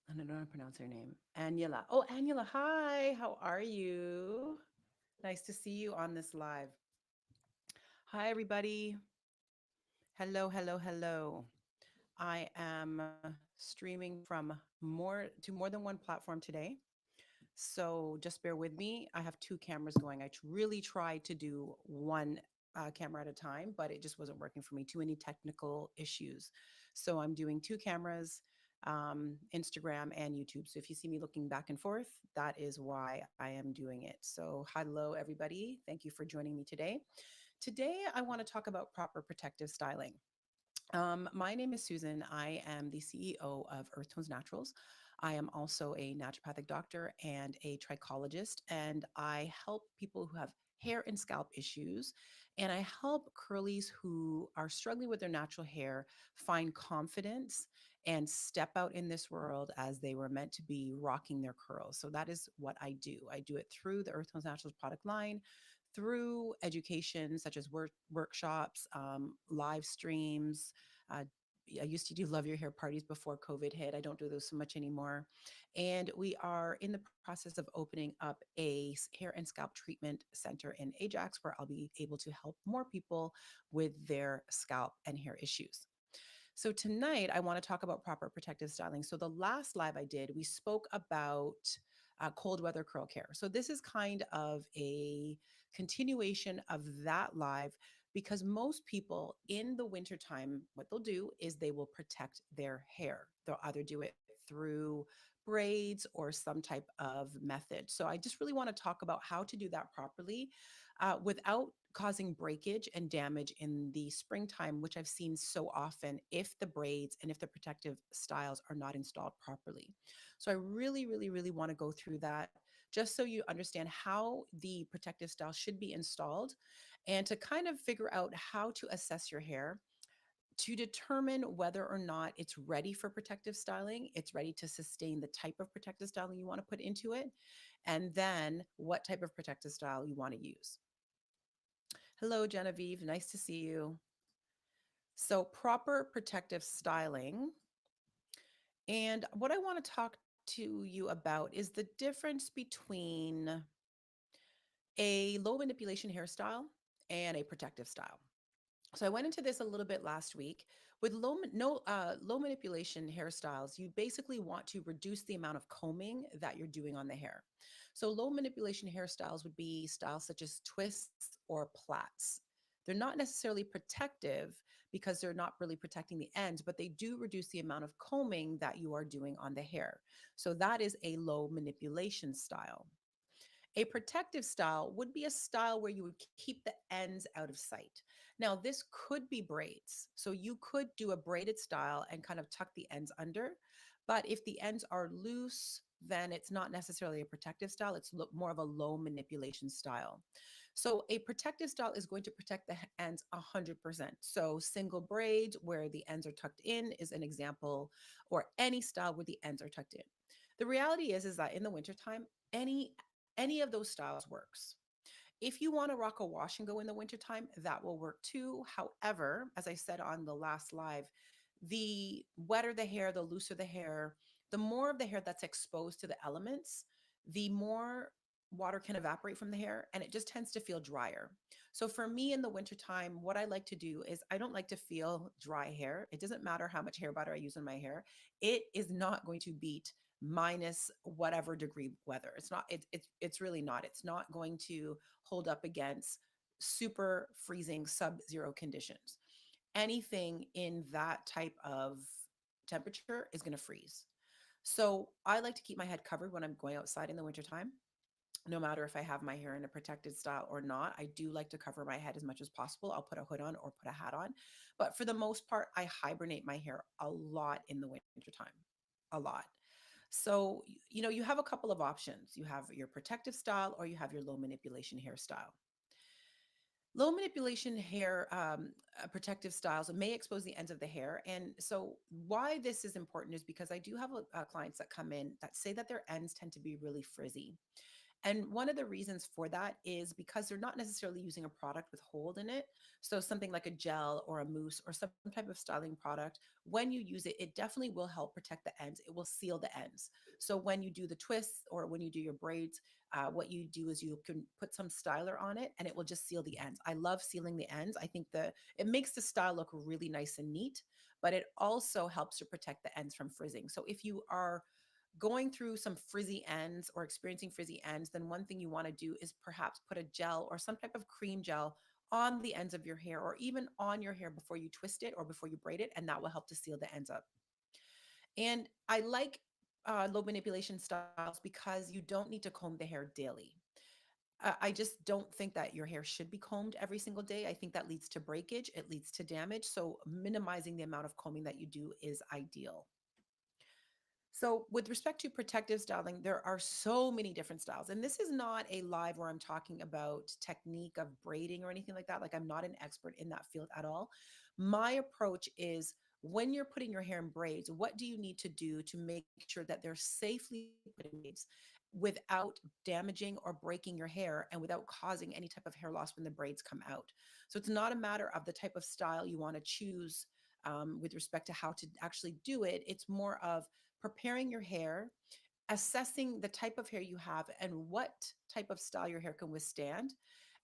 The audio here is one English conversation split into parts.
and I don't know how to pronounce her name. Anula. Oh, Anula, hi. How are you? Nice to see you on this live. Hi, everybody. Hello, hello, hello. I am streaming from more than one platform today. So just bear with me. I have two cameras going. Really tried to do one camera at a time, but it just wasn't working for me. Too many technical issues. So I'm doing two cameras, Instagram and YouTube. So if you see me looking back and forth, that is why I am doing it. So hello, everybody. Thank you for joining me today. Today, I want to talk about proper protective styling. My name is Susan. I am the CEO of Earth Tones Naturals. I am also a naturopathic doctor and a trichologist, and I help people who have hair and scalp issues. And I help curlies who are struggling with their natural hair find confidence and step out in this world as they were meant to be rocking their curls. So that is what I do. I do it through the Earth Tones Naturals product line, through education such as workshops, live streams. Uh, I used to do love your hair parties before COVID hit. I don't do those so much anymore. And we are in the process of opening up a hair and scalp treatment center in Ajax where I'll be able to help more people with their scalp and hair issues. So tonight, I want to talk about proper protective styling. So the last live I did, we spoke about cold weather curl care. So this is kind of a continuation of that live because most people in the wintertime, what they'll do is they will protect their hair. They'll either do it through braids or some type of method. So I just really want to talk about how to do that properly without causing breakage and damage in the springtime, which I've seen so often if the braids and if the protective styles are not installed properly. So I really, really, really want to go through that just so you understand how the protective style should be installed and to kind of figure out how to assess your hair to determine whether or not it's ready for protective styling, it's ready to sustain the type of protective styling you want to put into it, and then what type of protective style you want to use. Hello, Genevieve. Nice to see you. So, proper protective styling. And what I want to talk to you about is the difference between a low manipulation hairstyle and a protective style. So I went into this a little bit last week. With low manipulation hairstyles, you basically want to reduce the amount of combing that you're doing on the hair. So low manipulation hairstyles would be styles such as twists or plaits. They're not necessarily protective because they're not really protecting the ends, but they do reduce the amount of combing that you are doing on the hair. So that is a low manipulation style. A protective style would be a style where you would keep the ends out of sight. Now, this could be braids. So you could do a braided style and kind of tuck the ends under. But if the ends are loose, then it's not necessarily a protective style. It's more of a low manipulation style. So a protective style is going to protect the ends 100%. So single braids where the ends are tucked in is an example, or any style where the ends are tucked in. The reality is that in the wintertime, any of those styles works. If you want to rock a wash and go in the wintertime, that will work too. However, as I said on the last live, the wetter the hair, the looser the hair, the more of the hair that's exposed to the elements, the more water can evaporate from the hair and it just tends to feel drier. So for me in the wintertime, what I like to do is I don't like to feel dry hair. It doesn't matter how much hair butter I use on my hair. It is not going to beat minus whatever degree weather. It's really not. It's not going to hold up against super freezing sub-zero conditions. Anything in that type of temperature is going to freeze. So I like to keep my head covered when I'm going outside in the wintertime. No matter if I have my hair in a protected style or not, I do like to cover my head as much as possible. I'll put a hood on or put a hat on. But for the most part, I hibernate my hair a lot in the wintertime, a lot. So, you have a couple of options. You have your protective style or you have your low manipulation hairstyle. Low manipulation hair protective styles may expose the ends of the hair. And so, why this is important is because I do have clients that come in that say that their ends tend to be really frizzy. And one of the reasons for that is because they're not necessarily using a product with hold in it. So something like a gel or a mousse or some type of styling product, when you use it, it definitely will help protect the ends. It will seal the ends. So when you do the twists or when you do your braids, what you do is you can put some styler on it and it will just seal the ends. I love sealing the ends. I think it makes the style look really nice and neat, but it also helps to protect the ends from frizzing. So if you are going through some frizzy ends or experiencing frizzy ends, then one thing you want to do is perhaps put a gel or some type of cream gel on the ends of your hair or even on your hair before you twist it or before you braid it, and that will help to seal the ends up. And I like low manipulation styles because you don't need to comb the hair daily. I just don't think that your hair should be combed every single day. I think that leads to breakage, it leads to damage. So minimizing the amount of combing that you do is ideal. So, with respect to protective styling, there are so many different styles. And this is not a live where I'm talking about technique of braiding or anything like that. Like, I'm not an expert in that field at all. My approach is when you're putting your hair in braids, what do you need to do to make sure that they're safely put in braids without damaging or breaking your hair and without causing any type of hair loss when the braids come out? So, it's not a matter of the type of style you want to choose with respect to how to actually do it. It's more of preparing your hair, assessing the type of hair you have and what type of style your hair can withstand,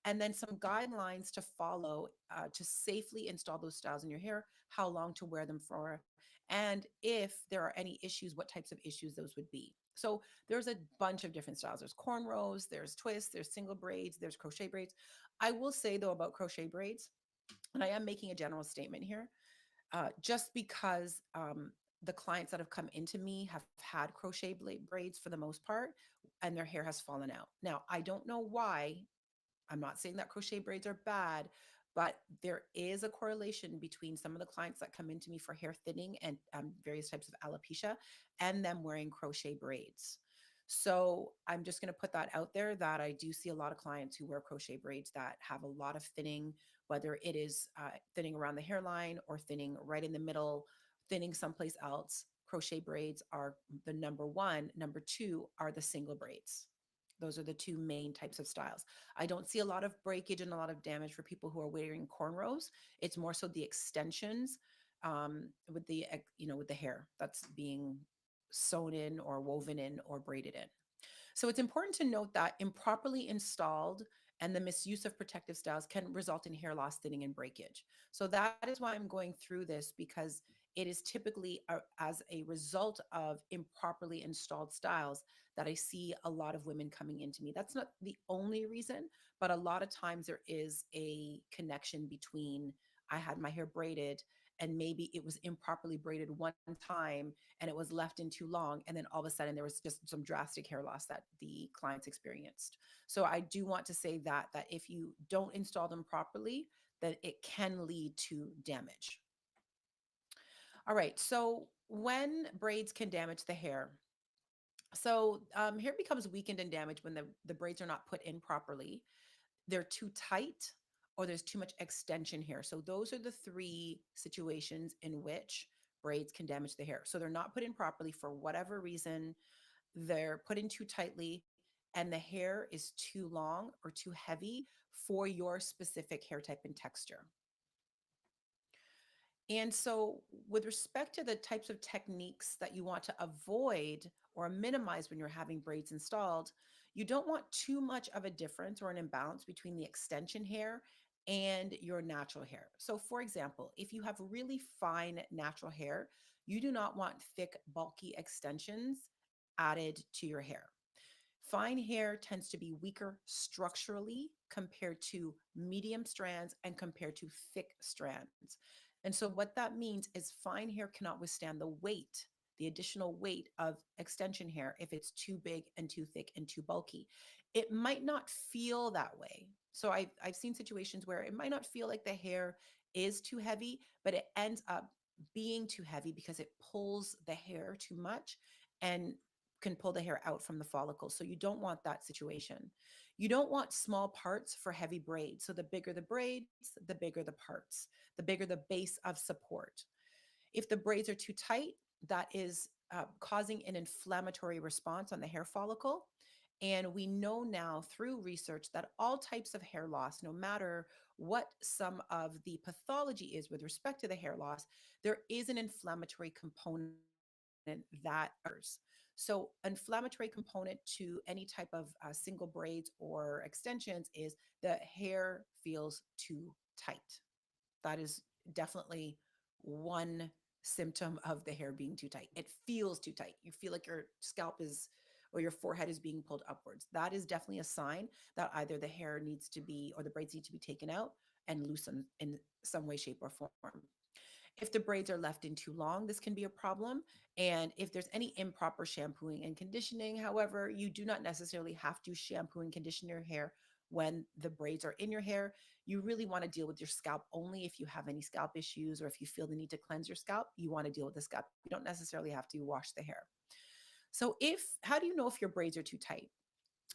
and then some guidelines to follow to safely install those styles in your hair, how long to wear them for, and if there are any issues, what types of issues those would be. So there's a bunch of different styles. There's cornrows, there's twists, there's single braids, there's crochet braids. I will say though about crochet braids, and I am making a general statement here, just because the clients that have come into me have had crochet braids for the most part, and their hair has fallen out. Now, I don't know why. I'm not saying that crochet braids are bad, but there is a correlation between some of the clients that come into me for hair thinning and various types of alopecia and them wearing crochet braids. So I'm just going to put that out there that I do see a lot of clients who wear crochet braids that have a lot of thinning, whether it is thinning around the hairline or thinning right in the middle, thinning someplace else. Crochet braids are the number one. Number two are the single braids. Those are the two main types of styles. I don't see a lot of breakage and a lot of damage for people who are wearing cornrows. It's more so the extensions with with the hair that's being sewn in or woven in or braided in. So it's important to note that improperly installed and the misuse of protective styles can result in hair loss, thinning, and breakage. So that is why I'm going through this, because it is typically as a result of improperly installed styles that I see a lot of women coming into me. That's not the only reason, but a lot of times there is a connection between I had my hair braided and maybe it was improperly braided one time and it was left in too long, and then all of a sudden there was just some drastic hair loss that the clients experienced. So I do want to say that if you don't install them properly, that it can lead to damage. All right, so when braids can damage the hair, so hair becomes weakened and damaged when the braids are not put in properly, they're too tight, or there's too much extension hair. So those are the three situations in which braids can damage the hair. So they're not put in properly for whatever reason, they're put in too tightly, and the hair is too long or too heavy for your specific hair type and texture. And so, with respect to the types of techniques that you want to avoid or minimize when you're having braids installed, you don't want too much of a difference or an imbalance between the extension hair and your natural hair. So, for example, if you have really fine natural hair, you do not want thick, bulky extensions added to your hair. Fine hair tends to be weaker structurally compared to medium strands and compared to thick strands. And so, what that means is fine hair cannot withstand the weight, the additional weight of extension hair if it's too big and too thick and too bulky. It might not feel that way. So, I've seen situations where it might not feel like the hair is too heavy, but it ends up being too heavy because it pulls the hair too much and can pull the hair out from the follicle. So you don't want that situation. You don't want small parts for heavy braids. So the bigger the braids, the bigger the parts, the bigger the base of support. If the braids are too tight, that is causing an inflammatory response on the hair follicle. And we know now through research that all types of hair loss, no matter what some of the pathology is with respect to the hair loss, there is an inflammatory component that occurs. So, inflammatory component to any type of single braids or extensions is the hair feels too tight. That is definitely one symptom of the hair being too tight. It feels too tight. You feel like your scalp is or your forehead is being pulled upwards. That is definitely a sign that either the hair needs to be or the braids need to be taken out and loosened in some way, shape, or form. If the braids are left in too long, this can be a problem. And if there's any improper shampooing and conditioning, however, you do not necessarily have to shampoo and condition your hair when the braids are in your hair. You really want to deal with your scalp only if you have any scalp issues or if you feel the need to cleanse your scalp. You want to deal with the scalp. You don't necessarily have to wash the hair. So, how do you know if your braids are too tight?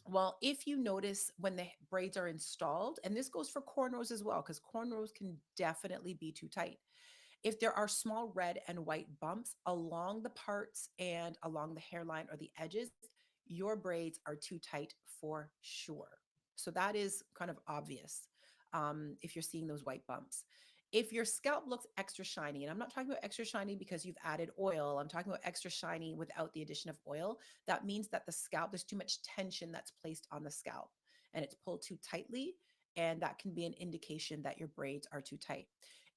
Well, if you notice when the braids are installed, and this goes for cornrows as well, because cornrows can definitely be too tight. If there are small red and white bumps along the parts and along the hairline or the edges, your braids are too tight for sure. So that is kind of obvious if you're seeing those white bumps. If your scalp looks extra shiny, and I'm not talking about extra shiny because you've added oil, I'm talking about extra shiny without the addition of oil, that means that the scalp, there's too much tension that's placed on the scalp and it's pulled too tightly. And that can be an indication that your braids are too tight.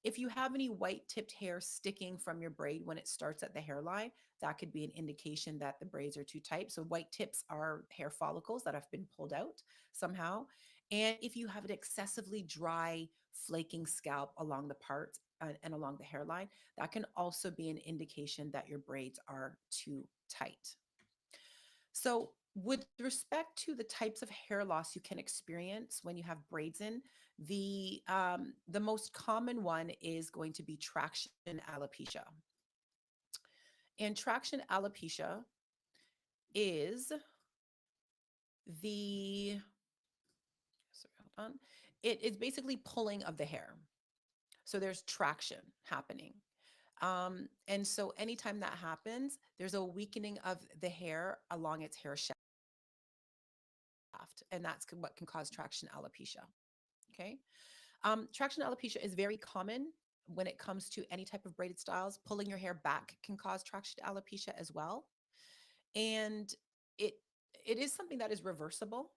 If you have any white tipped hair sticking from your braid when it starts at the hairline, that could be an indication that the braids are too tight. So, white tips are hair follicles that have been pulled out somehow. And if you have an excessively dry, flaking scalp along the parts and along the hairline, that can also be an indication that your braids are too tight. So, with respect to the types of hair loss you can experience when you have braids in, the most common one is going to be traction alopecia. And traction alopecia is the sorry, hold on. It is basically pulling of the hair. So there's traction happening. And so anytime that happens, there's a weakening of the hair along its hair shaft, and that's what can cause traction alopecia. Okay. Traction alopecia is very common when it comes to any type of braided styles. Pulling your hair back can cause traction alopecia as well. And it it is something that is reversible,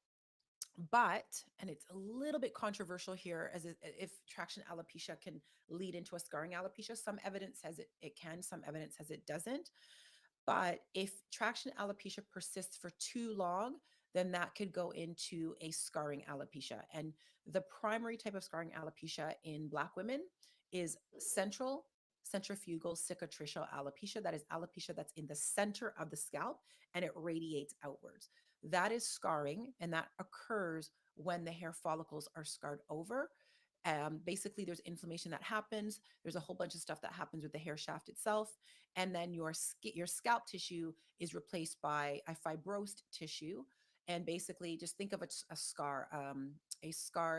but and it's a little bit controversial here as if traction alopecia can lead into a scarring alopecia. Some evidence says it can, some evidence says it doesn't. But if traction alopecia persists for too long, then that could go into a scarring alopecia. And the primary type of scarring alopecia in Black women is central centrifugal cicatricial alopecia. That is alopecia that's in the center of the scalp and it radiates outwards. That is scarring, and that occurs when the hair follicles are scarred over. Basically, there's inflammation that happens. There's a whole bunch of stuff that happens with the hair shaft itself, and then your scalp tissue is replaced by a fibrosed tissue. And basically, just think of a scar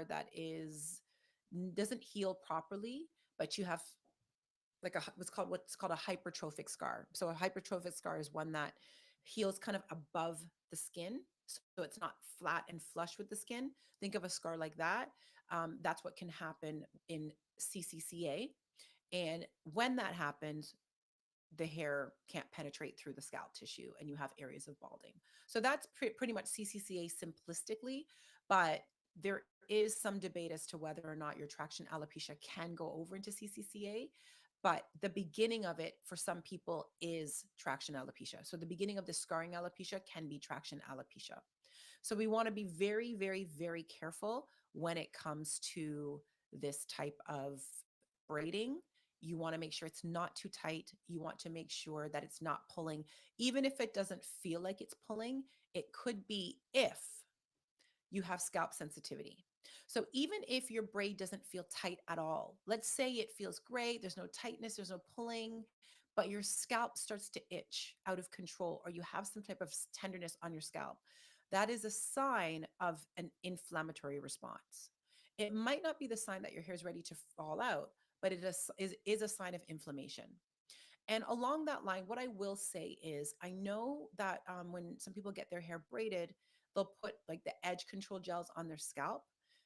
that is doesn't heal properly, but you have like what's called a hypertrophic scar. So a hypertrophic scar is one that heals kind of above the skin, so it's not flat and flush with the skin. Think of a scar like that. That's what can happen in CCCA, and when that happens, the hair can't penetrate through the scalp tissue and you have areas of balding. So that's pretty much CCCA simplistically, but there is some debate as to whether or not your traction alopecia can go over into CCCA. But the beginning of it for some people is traction alopecia. So the beginning of the scarring alopecia can be traction alopecia. So we want to be very, very, very careful when it comes to this type of braiding. You want to make sure it's not too tight. You want to make sure that it's not pulling. Even if it doesn't feel like it's pulling, it could be if you have scalp sensitivity. So even if your braid doesn't feel tight at all, let's say it feels great, there's no tightness, there's no pulling, but your scalp starts to itch out of control, or you have some type of tenderness on your scalp, that is a sign of an inflammatory response. It might not be the sign that your hair is ready to fall out, but it is a sign of inflammation. And along that line, what I will say is I know that when some people get their hair braided, they'll put like the edge control gels on their scalp.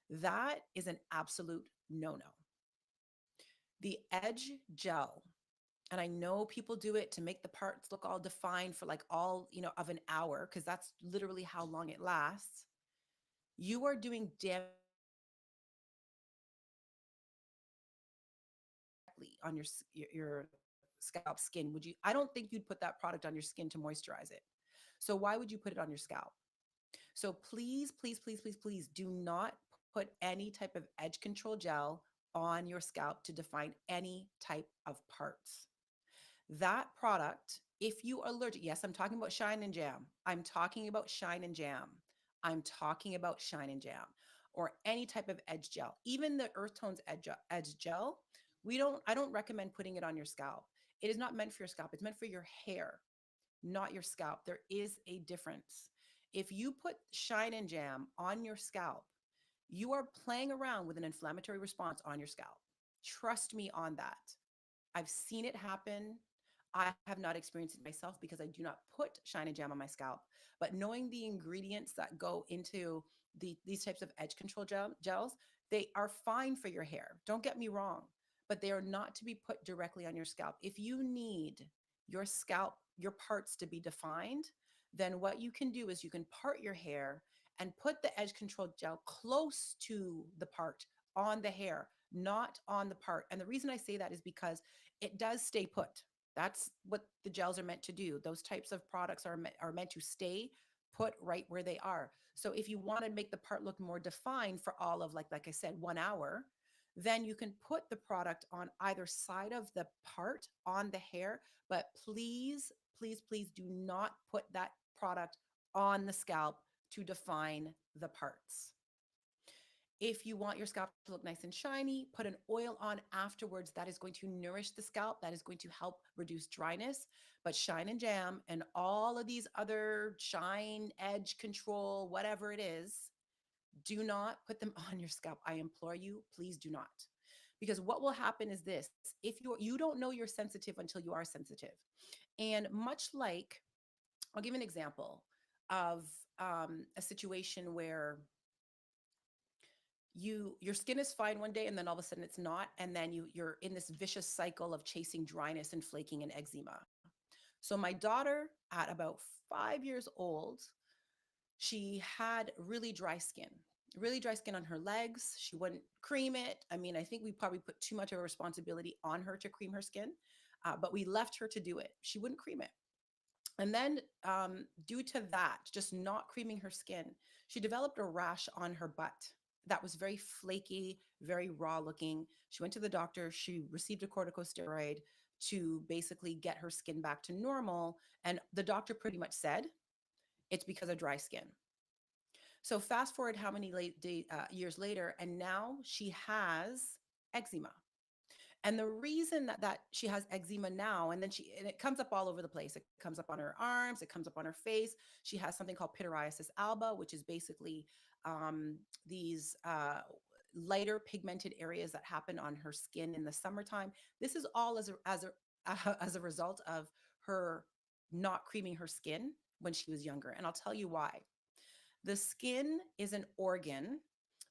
That is an absolute no no. The edge gel, and I know people do it to make the parts look all defined for like all, of an hour, because that's literally how long it lasts. You are doing damage directly on your scalp skin. Would you? I don't think you'd put that product on your skin to moisturize it. So why would you put it on your scalp? So please, please, please, please, please do not put any type of edge control gel on your scalp to define any type of parts. That product, if you are allergic, yes, I'm talking about Shine and Jam. I'm talking about Shine and Jam. I'm talking about Shine and Jam or any type of edge gel. Even the Earth Tones edge gel, I don't recommend putting it on your scalp. It is not meant for your scalp. It's meant for your hair, not your scalp. There is a difference. If you put Shine and Jam on your scalp, you are playing around with an inflammatory response on your scalp. Trust me on that. I've seen it happen. I have not experienced it myself because I do not put Shine and Jam on my scalp. But knowing the ingredients that go into these types of edge control gels, they are fine for your hair. Don't get me wrong, but they are not to be put directly on your scalp. If you need your scalp, your parts to be defined, then what you can do is you can part your hair and put the edge control gel close to the part on the hair, not on the part. And the reason I say that is because it does stay put. That's what the gels are meant to do. Those types of products are meant to stay put right where they are. So if you want to make the part look more defined for all of like I said, 1 hour, then you can put the product on either side of the part on the hair. But please, please, please do not put that product on the scalp to define the parts. If you want your scalp to look nice and shiny, put an oil on afterwards. That is going to nourish the scalp. That is going to help reduce dryness. But Shine and Jam and all of these other shine, edge control, whatever it is, do not put them on your scalp. I implore you, please do not. Because what will happen is this: if you don't know you're sensitive until you are sensitive. And much like, I'll give an example of a situation where your skin is fine one day and then all of a sudden it's not, and then you're in this vicious cycle of chasing dryness and flaking and eczema. So my daughter, at about 5 years old, she had really dry skin on her legs. She wouldn't cream it. I mean, I think we probably put too much of a responsibility on her to cream her skin, but we left her to do it. She wouldn't cream it. And then, due to that, just not creaming her skin, she developed a rash on her butt that was very flaky, very raw looking. She went to the doctor. She received a corticosteroid to basically get her skin back to normal. And the doctor pretty much said it's because of dry skin. So fast forward how many years later, and now she has eczema. And the reason that she has eczema now, and it comes up all over the place. It comes up on her arms, it comes up on her face. She has something called pityriasis alba, which is basically these lighter pigmented areas that happen on her skin in the summertime. This is all as a result of her not creaming her skin when she was younger. And I'll tell you why. The skin is an organ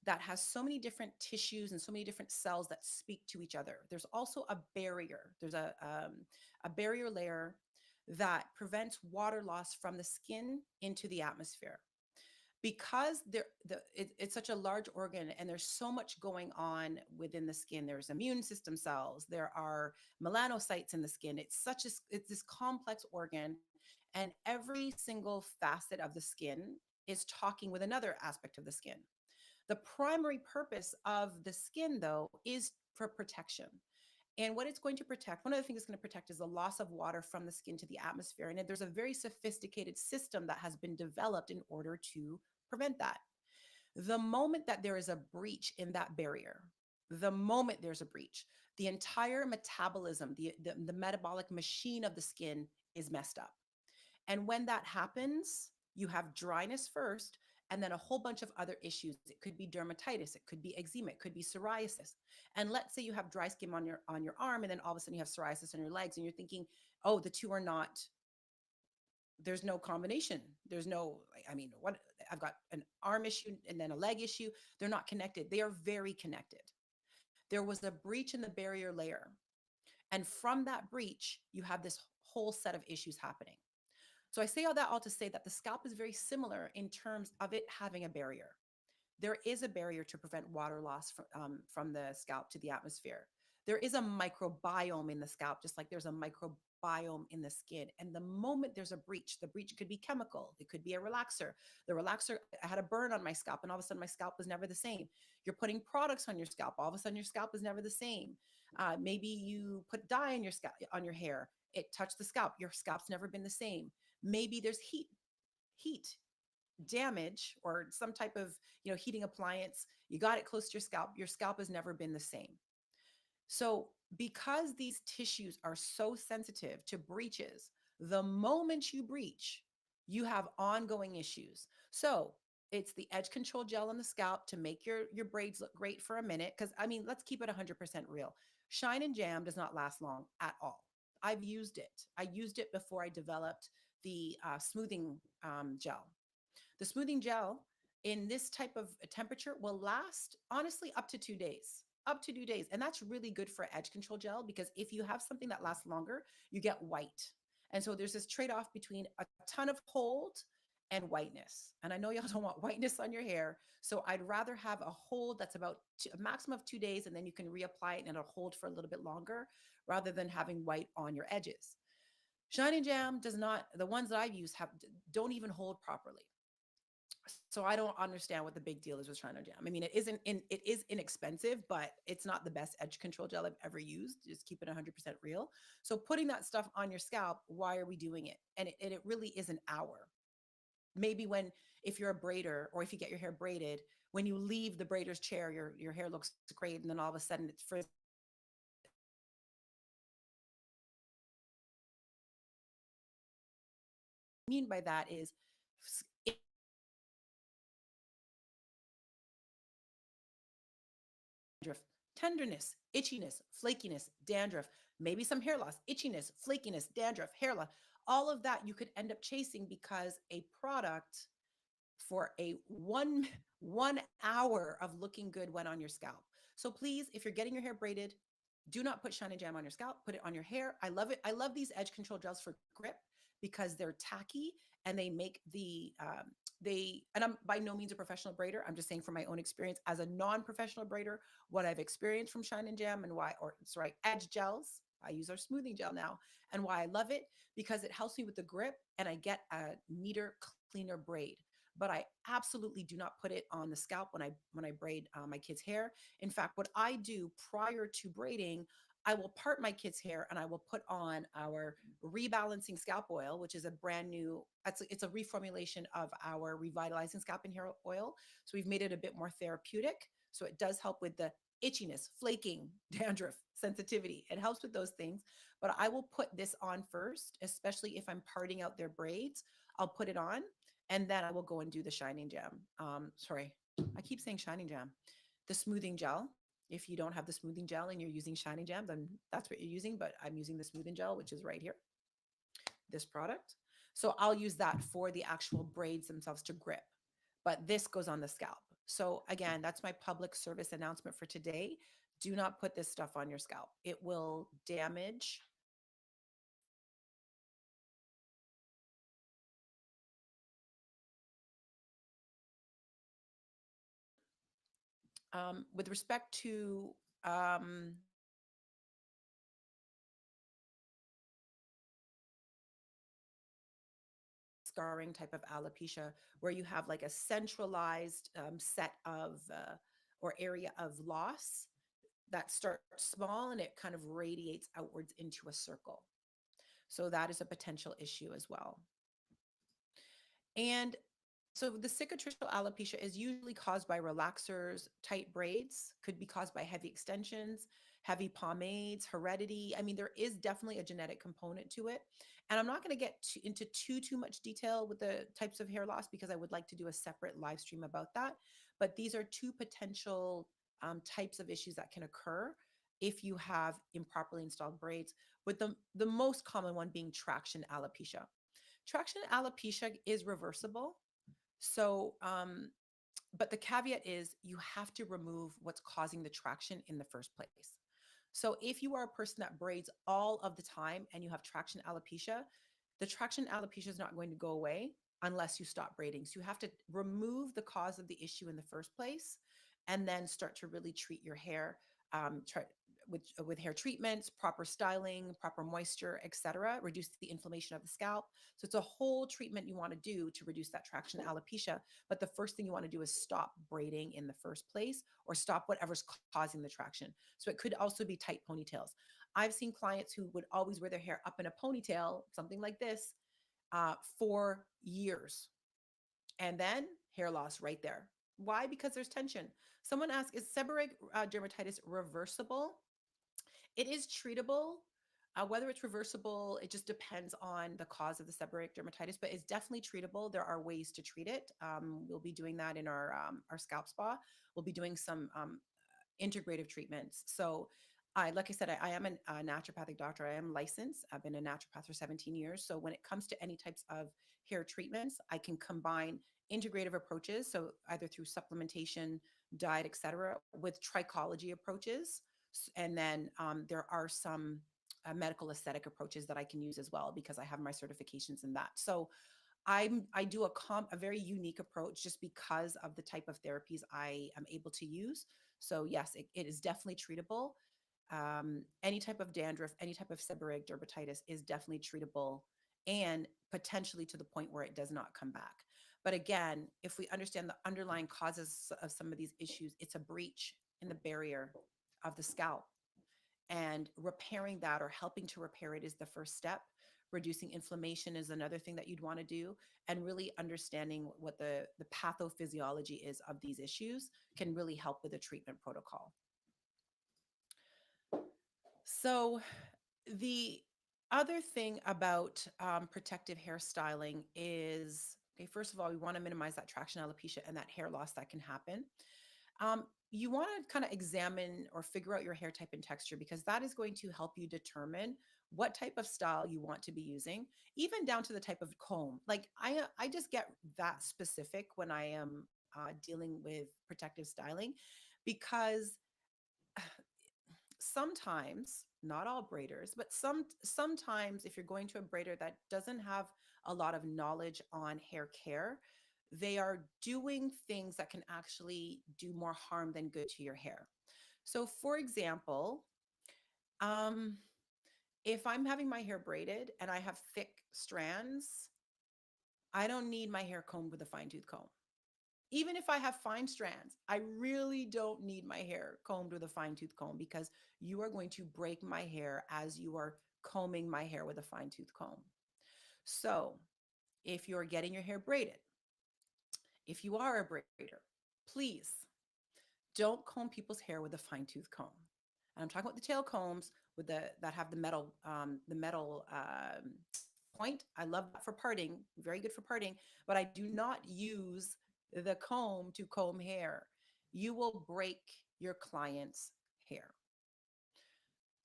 that has so many different tissues and so many different cells that speak to each other. There's also a barrier. There's a barrier layer that prevents water loss from the skin into the atmosphere. Because it's such a large organ and there's so much going on within the skin. There's immune system cells. There are melanocytes in the skin. It's this complex organ, and every single facet of the skin is talking with another aspect of the skin. The primary purpose of the skin, though, is for protection. And what it's going to protect, one of the things it's going to protect is the loss of water from the skin to the atmosphere. And there's a very sophisticated system that has been developed in order to prevent that. The moment that there is a breach in that barrier, the moment there's a breach, the entire metabolism, the metabolic machine of the skin is messed up. And when that happens, you have dryness first, and then a whole bunch of other issues. It could be dermatitis, it could be eczema, it could be psoriasis. And let's say you have dry skin on your arm, and then all of a sudden you have psoriasis on your legs, and you're thinking, oh, the two are not there's no combination. There's no, I mean, what, I've got an arm issue and then a leg issue. They're not connected. They are very connected. There was a breach in the barrier layer. And from that breach, you have this whole set of issues happening. So I say all that all to say that the scalp is very similar in terms of it having a barrier. There is a barrier to prevent water loss from the scalp to the atmosphere. There is a microbiome in the scalp, just like there's a microbiome in the skin. And the moment there's a breach, the breach could be chemical, it could be a relaxer. The relaxer, I had a burn on my scalp, and all of a sudden my scalp was never the same. You're putting products on your scalp, all of a sudden your scalp is never the same. Maybe you put dye on your scalp, on your hair, it touched the scalp, your scalp's never been the same. Maybe there's heat damage or some type of heating appliance, you got it close to your scalp has never been the same. So because these tissues are so sensitive to breaches, the moment you breach, you have ongoing issues. So it's the edge control gel on the scalp to make your braids look great for a minute, because I mean, let's keep it 100% real. Shine and Jam does not last long at all. I've used it. I used it before I developed the smoothing gel. The smoothing gel in this type of temperature will last honestly up to 2 days. Up to 2 days. And that's really good for edge control gel, because if you have something that lasts longer, you get white. And so there's this trade off between a ton of hold and whiteness. And I know y'all don't want whiteness on your hair. So I'd rather have a hold that's about a maximum of 2 days, and then you can reapply it and it'll hold for a little bit longer, rather than having white on your edges. Shine and Jam does not, the ones that I've used don't even hold properly. So I don't understand what the big deal is with China Jam. I mean, it is inexpensive, but it's not the best edge control gel I've ever used. Just keep it 100% real. So putting that stuff on your scalp, why are we doing it? And it really is an hour. Maybe when, if you're a braider or if you get your hair braided, when you leave the braider's chair, your hair looks great, and then all of a sudden it's frizzy. What I mean by that is dandruff, tenderness, itchiness, flakiness, dandruff, maybe some hair loss, itchiness, flakiness, dandruff, hair loss. All of that you could end up chasing because a product for a one hour of looking good went on your scalp. So please, if you're getting your hair braided, do not put Shine and Jam on your scalp. Put it on your hair. I love it. I love these edge control gels for grip because they're tacky and they make they, and I'm by no means a professional braider. I'm just saying from my own experience as a non-professional braider, what I've experienced from Shine and Jam, and why, or sorry, edge gels. I use our smoothing gel now, and why I love it, because it helps me with the grip and I get a neater, cleaner braid. But I absolutely do not put it on the scalp when I braid my kids' hair. In fact, what I do prior to braiding, I will part my kids' hair and I will put on our rebalancing scalp oil, which is a brand new, it's a reformulation of our revitalizing scalp and hair oil. So we've made it a bit more therapeutic. So it does help with the itchiness, flaking, dandruff, sensitivity. It helps with those things. But I will put this on first, especially if I'm parting out their braids. I'll put it on and then I will go and do the Shining Jam. Sorry, I keep saying Shining Jam. The smoothing gel. If you don't have the smoothing gel and you're using Shining Jam, then that's what you're using. But I'm using the smoothing gel, which is right here, this product. So I'll use that for the actual braids themselves to grip. But this goes on the scalp. So again, that's my public service announcement for today. Do not put this stuff on your scalp. It will damage. With respect to scarring type of alopecia, where you have like a centralized set of or area of loss that starts small and it kind of radiates outwards into a circle. So that is a potential issue as well. And so the cicatricial alopecia is usually caused by relaxers, tight braids, could be caused by heavy extensions, heavy pomades, heredity. I mean, there is definitely a genetic component to it. And I'm not going to get into too much detail with the types of hair loss because I would like to do a separate live stream about that. But these are two potential types of issues that can occur if you have improperly installed braids, with the most common one being traction alopecia. Traction alopecia is reversible. So, but the caveat is you have to remove what's causing the traction in the first place. So if you are a person that braids all of the time and you have traction alopecia, the traction alopecia is not going to go away unless you stop braiding. So you have to remove the cause of the issue in the first place and then start to really treat your hair. Try with hair treatments, proper styling, proper moisture, etc. Reduce the inflammation of the scalp. So it's a whole treatment you want to do to reduce that traction alopecia. But the first thing you want to do is stop braiding in the first place or stop whatever's causing the traction. So it could also be tight ponytails. I've seen clients who would always wear their hair up in a ponytail, something like this, for years. And then hair loss right there. Why? Because there's tension. Someone asked, is seborrheic dermatitis reversible? It is treatable. Whether it's reversible, it just depends on the cause of the seborrheic dermatitis, but it's definitely treatable. There are ways to treat it. We'll be doing that in our scalp spa. We'll be doing some integrative treatments. So, like I said, I am a naturopathic doctor. I am licensed. I've been a naturopath for 17 years. So, when it comes to any types of hair treatments, I can combine integrative approaches. So, either through supplementation, diet, etc., with trichology approaches. And then there are some medical aesthetic approaches that I can use as well because I have my certifications in that. So, I do a very unique approach just because of the type of therapies I am able to use. So yes, it is definitely treatable. Any type of dandruff, any type of seborrheic dermatitis is definitely treatable and potentially to the point where it does not come back. But again, if we understand the underlying causes of some of these issues, it's a breach in the barrier of the scalp, and repairing that or helping to repair it is the first step. Reducing inflammation is another thing that you'd want to do, and really understanding what the pathophysiology is of these issues can really help with a treatment protocol. So the other thing about protective hairstyling is, okay, first of all, we want to minimize that traction alopecia and that hair loss that can happen. You want to kind of examine or figure out your hair type and texture, because that is going to help you determine what type of style you want to be using, even down to the type of comb. Like I just get that specific when I am dealing with protective styling, because sometimes, not all braiders, but sometimes if you're going to a braider that doesn't have a lot of knowledge on hair care, they are doing things that can actually do more harm than good to your hair. So for example, um, if I'm having my hair braided and I have thick strands, I don't need my hair combed with a fine tooth comb. Even if I have fine strands, I really don't need my hair combed with a fine tooth comb, because you are going to break my hair as you are combing my hair with a fine tooth comb. So if you're getting your hair braided, if you are a braider, please don't comb people's hair with a fine tooth comb. And I'm talking about the tail combs with the that have the metal point. I love that for parting, very good for parting, but I do not use the comb to comb hair. You will break your client's hair.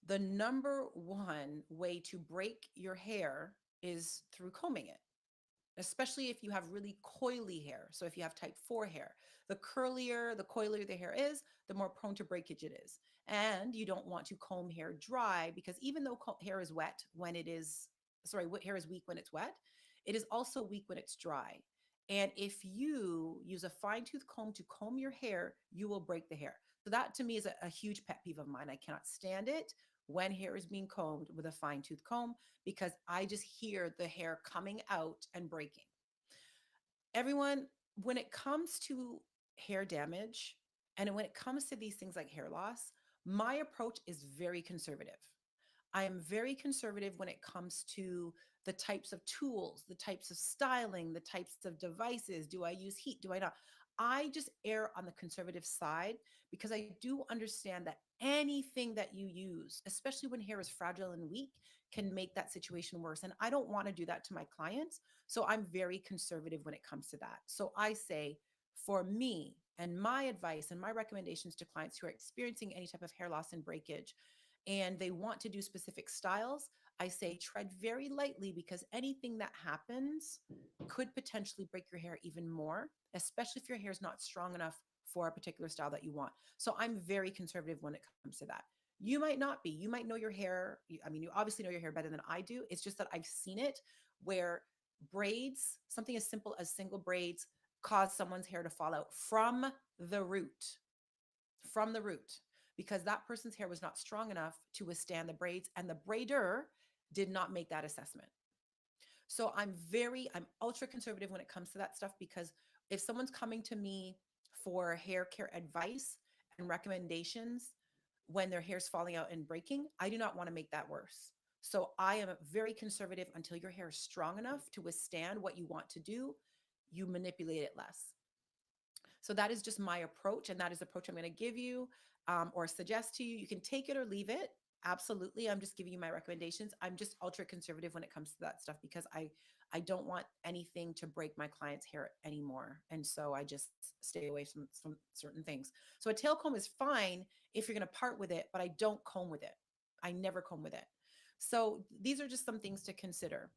The number one way to break your hair is through combing it, especially if you have really coily hair. So if you have type 4 hair, the coilier the hair is, the more prone to breakage it is. And you don't want to comb hair dry, because even though hair is wet when it is, sorry, hair is weak when it's wet, it is also weak when it's dry. And if you use a fine tooth comb to comb your hair, you will break the hair. So that to me is a huge pet peeve of mine. I cannot stand it when hair is being combed with a fine tooth comb, because I just hear the hair coming out and breaking. Everyone, when it comes to hair damage and when it comes to these things like hair loss, my approach is very conservative. I am very conservative when it comes to the types of tools, the types of styling, the types of devices. Do I use heat? Do I not? I just err on the conservative side, because I do understand that anything that you use, especially when hair is fragile and weak, can make that situation worse. And I don't want to do that to my clients. So I'm very conservative when it comes to that. So I say, for me and my advice and my recommendations to clients who are experiencing any type of hair loss and breakage, and they want to do specific styles, I say tread very lightly because anything that happens could potentially break your hair even more, especially if your hair is not strong enough for a particular style that you want. So I'm very conservative when it comes to that. You might not be. You might know your hair. I mean, you obviously know your hair better than I do. It's just that I've seen it where braids, something as simple as single braids, cause someone's hair to fall out the root, from the root, because that person's hair was not strong enough to withstand the braids, and the braider did not make that assessment. So I'm ultra conservative when it comes to that stuff because if someone's coming to me for hair care advice and recommendations when their hair's falling out and breaking, I do not want to make that worse. So I am very conservative until your hair is strong enough to withstand what you want to do. You manipulate it less. So that is just my approach, and that is the approach I'm going to give you or suggest to you. You can take it or leave it. Absolutely, I'm just giving you my recommendations. I'm just ultra conservative when it comes to that stuff because I don't want anything to break my client's hair anymore, and so I just stay away from some certain things. So a tail comb is fine if you're going to part with it, but I don't comb with it. I never comb with it. So these are just some things to consider.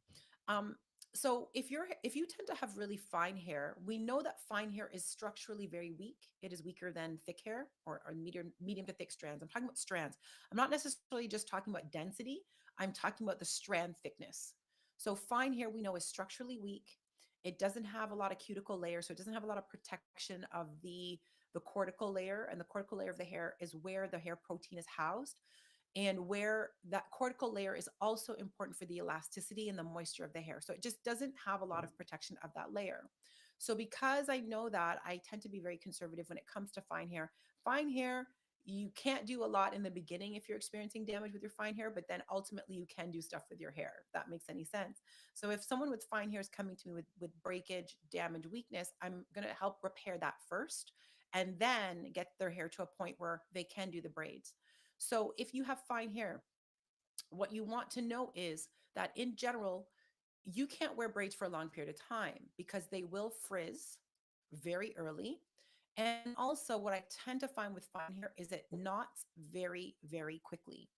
Um, so if you tend to have really fine hair, we know that fine hair is structurally very weak. It is weaker than thick hair or medium to thick strands. I'm talking about strands. I'm not necessarily just talking about density. I'm talking about the strand thickness. So fine hair we know is structurally weak. It doesn't have a lot of cuticle layer, so it doesn't have a lot of protection of the cortical layer, and the cortical layer of the hair is where the hair protein is housed and where that cortical layer is also important for the elasticity and the moisture of the hair. So it just doesn't have a lot of protection of that layer. So because I know that, I tend to be very conservative when it comes to fine hair. Fine hair, you can't do a lot in the beginning if you're experiencing damage with your fine hair, but then ultimately you can do stuff with your hair, if that makes any sense. So if someone with fine hair is coming to me with breakage, damage, weakness, I'm going to help repair that first and then get their hair to a point where they can do the braids. So if you have fine hair, what you want to know is that in general, you can't wear braids for a long period of time because they will frizz very early. And also, what I tend to find with fine hair is it knots very, very quickly.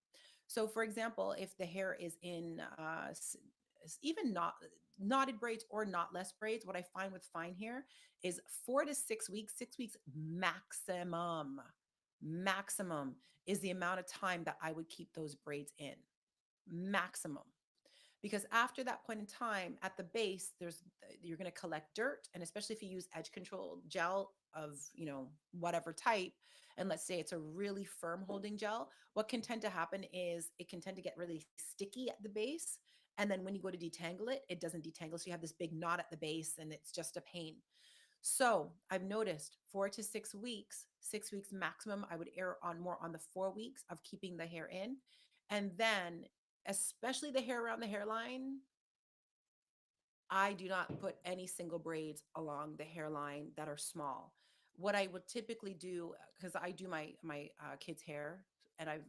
So, for example, if the hair is in even not knotted braids or knotless braids, what I find with fine hair is 4 to 6 weeks, 6 weeks maximum is the amount of time that I would keep those braids in. Maximum. Because after that point in time at the base you're going to collect dirt, and especially if you use edge control gel of whatever type, and let's say it's a really firm holding gel, what can tend to happen is it can tend to get really sticky at the base, and then when you go to detangle it, it doesn't detangle, so you have this big knot at the base and it's just a pain. So I've noticed 4 to 6 weeks, 6 weeks maximum. I would err on more on the 4 weeks of keeping the hair in. And then, especially the hair around the hairline, I do not put any single braids along the hairline that are small. What I would typically do, because I do my kids' hair, and I've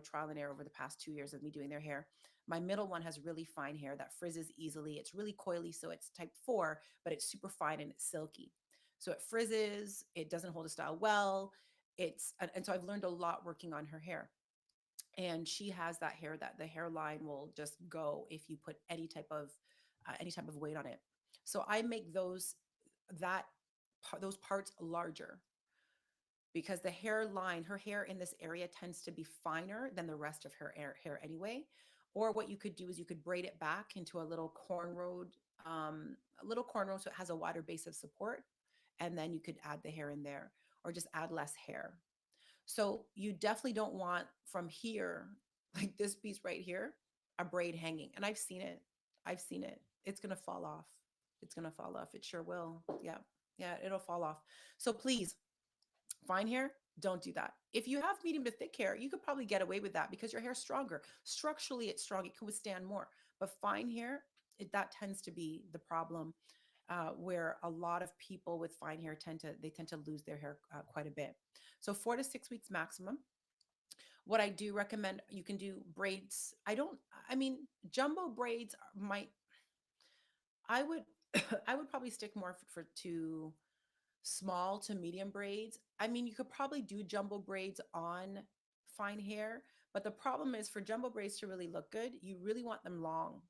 trial and error over the past 2 years of me doing their hair. My middle one has really fine hair that frizzes easily. It's really coily, so it's type 4, but it's super fine and it's silky. So it frizzes. It doesn't hold a style well. And so I've learned a lot working on her hair, and she has that hair that the hairline will just go if you put any type of weight on it. So I make that those parts larger because the hairline, her hair in this area tends to be finer than the rest of her hair anyway. Or what you could do is you could braid it back into a little cornrow so it has a wider base of support, and then you could add the hair in there, or just add less hair. So you definitely don't want from here, like this piece right here, a braid hanging. And I've seen it. I've seen it. It's going to fall off. It's going to fall off. It sure will. Yeah. Yeah, it'll fall off. So please, fine hair, don't do that. If you have medium to thick hair, you could probably get away with that because your hair's stronger. Structurally, it's strong. It can withstand more. But fine hair, that tends to be the problem, where a lot of people with fine hair tend to lose their hair quite a bit. So 4 to 6 weeks maximum. What I do recommend, you can do braids. I mean, jumbo braids might, I would, I would probably stick more to small to medium braids. I mean, you could probably do jumbo braids on fine hair, But the problem is for jumbo braids to really look good, you really want them long.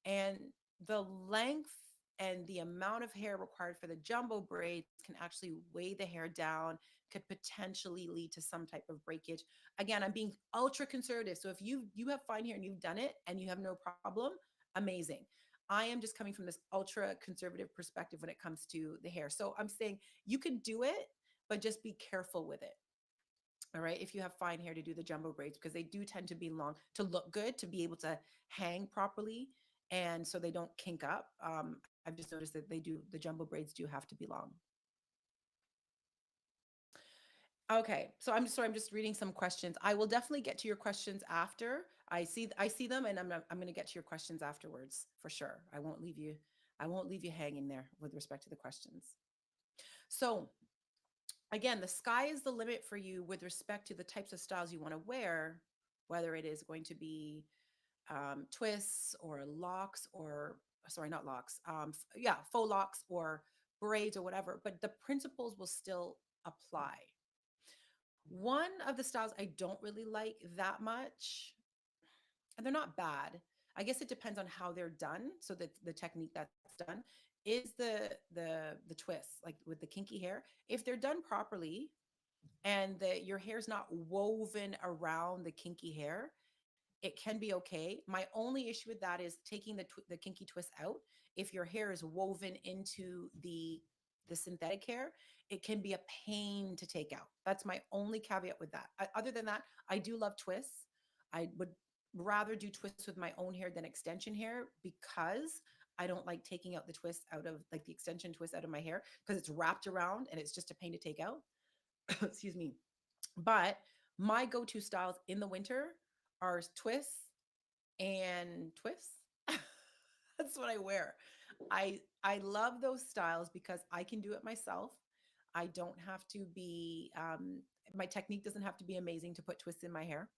And the length and the amount of hair required for the jumbo braids can actually weigh the hair down, could potentially lead to some type of breakage. Again, I'm being ultra conservative. So if you have fine hair and you've done it and you have no problem, amazing. I am just coming from this ultra conservative perspective when it comes to the hair. So I'm saying you can do it, but just be careful with it. All right. If you have fine hair to do the jumbo braids, because they do tend to be long to look good, to be able to hang properly. And so they don't kink up. I've just noticed that the jumbo braids do have to be long. Okay. So I'm just reading some questions. I will definitely get to your questions after I see them, and I'm going to get to your questions afterwards for sure. I won't leave you hanging there with respect to the questions. So again, the sky is the limit for you with respect to the types of styles you want to wear, whether it is going to be twists or locks or, sorry, not locks, yeah, faux locks or braids or whatever, but the principles will still apply. One of the styles I don't really like that much, and they're not bad. I guess it depends on how they're done. So that the technique that's done is the twists, like with the kinky hair. If they're done properly, and that your hair's not woven around the kinky hair, it can be okay. My only issue with that is taking the kinky twist out. If your hair is woven into the synthetic hair, it can be a pain to take out. That's my only caveat with that. Other than that, I do love twists. I would rather do twists with my own hair than extension hair because I don't like taking out the twist out of, like, the extension twist out of my hair, because it's wrapped around and it's just a pain to take out. Excuse me. But my go-to styles in the winter are twists and twists. That's what I wear. I love those styles because I can do it myself. I don't have to be my technique doesn't have to be amazing to put twists in my hair.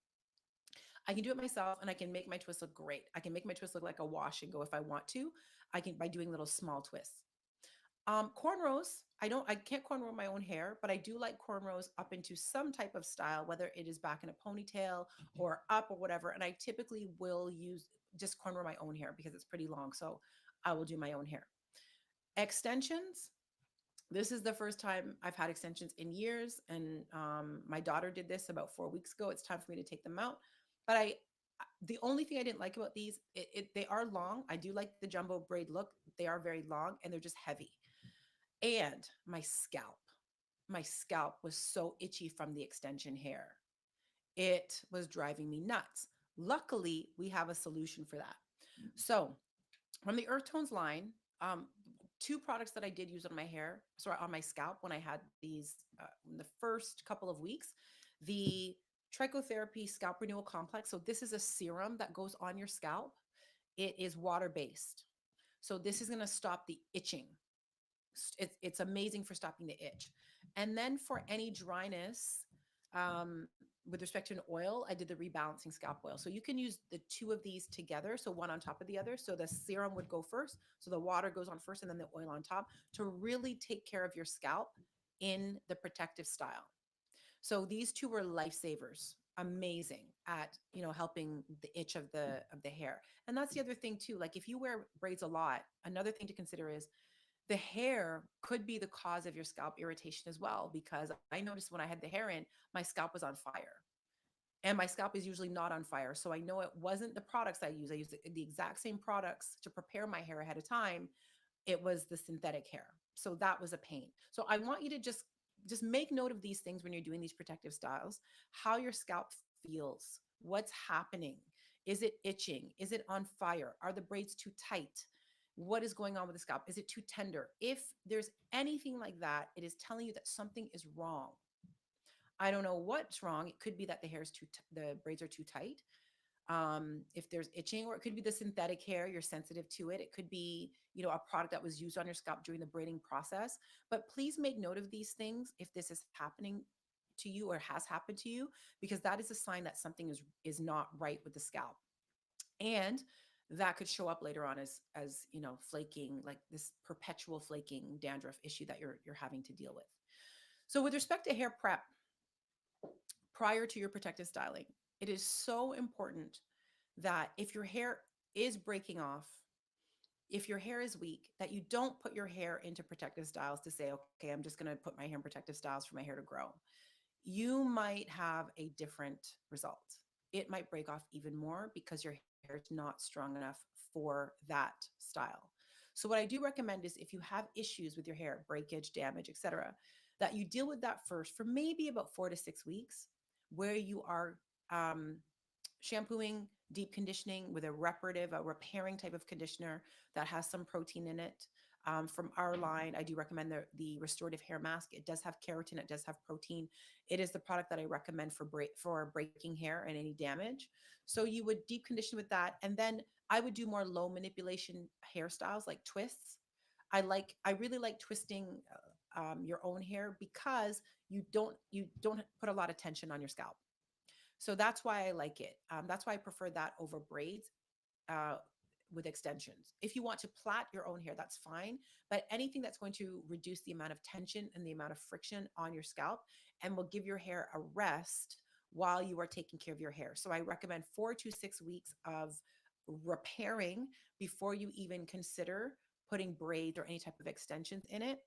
I can do it myself, and I can make my twist look great. I can make my twist look like a wash and go if I want to. I can, by doing little small twists. Cornrows, I can't cornrow my own hair, but I do like cornrows up into some type of style, whether it is back in a ponytail or up or whatever. And I typically will use just cornrow my own hair because it's pretty long. So I will do my own hair. Extensions. This is the first time I've had extensions in years. And my daughter did this about 4 weeks ago. It's time for me to take them out. But the only thing I didn't like about these, they are long. I do like the jumbo braid look. They are very long and they're just heavy. And my scalp was so itchy from the extension hair. It was driving me nuts. Luckily, we have a solution for that. So, from the Earth Tones line, two products that I did use on my hair, sorry, on my scalp when I had these in the first couple of weeks, the Trichotherapy Scalp Renewal Complex. So, this is a serum that goes on your scalp. It is water based. So, this is going to stop the itching. It's amazing for stopping the itch. And then for any dryness, with respect to an oil, I did the rebalancing scalp oil. So you can use the two of these together, so one on top of the other. So the serum would go first, so the water goes on first, and then the oil on top, to really take care of your scalp in the protective style. So these two were lifesavers, amazing at, helping the itch of the hair. And that's the other thing too. Like, if you wear braids a lot, another thing to consider is the hair could be the cause of your scalp irritation as well, because I noticed when I had the hair in, my scalp was on fire. And my scalp is usually not on fire. So I know it wasn't the products I use. I use the exact same products to prepare my hair ahead of time. It was the synthetic hair. So that was a pain. So I want you to just make note of these things when you're doing these protective styles, how your scalp feels, what's happening. Is it itching? Is it on fire? Are the braids too tight? What is going on with the scalp? Is it too tender? If there's anything like that, it is telling you that something is wrong. I don't know what's wrong. It could be that the hair is the braids are too tight. If there's itching, or it could be the synthetic hair, you're sensitive to it. It could be, a product that was used on your scalp during the braiding process. But please make note of these things if this is happening to you or has happened to you, because that is a sign that something is not right with the scalp. And that could show up later on as flaking, like this perpetual flaking dandruff issue that you're having to deal with. So with respect to hair prep prior to your protective styling, It is so important that if your hair is breaking off, if your hair is weak, that you don't put your hair into protective styles to say, okay, I'm just going to put my hair in protective styles for my hair to grow. You might have a different result. It might break off even more because your hair is not strong enough for that style. So what I do recommend is if you have issues with your hair, breakage, damage, etc., that you deal with that first for maybe about 4 to 6 weeks, where you are um, shampooing, deep conditioning with a reparative, a repairing type of conditioner that has some protein in it. From our line, I do recommend the restorative hair mask. It does have keratin, it does have protein. It is the product that I recommend for breaking hair and any damage. So you would deep condition with that, and then I would do more low manipulation hairstyles like twists. I really like twisting your own hair because you don't put a lot of tension on your scalp. So that's why I like it. That's why I prefer that over braids uh, with extensions. If you want to plait your own hair, that's fine. But anything that's going to reduce the amount of tension and the amount of friction on your scalp and will give your hair a rest while you are taking care of your hair. So I recommend 4 to 6 weeks of repairing before you even consider putting braids or any type of extensions in it.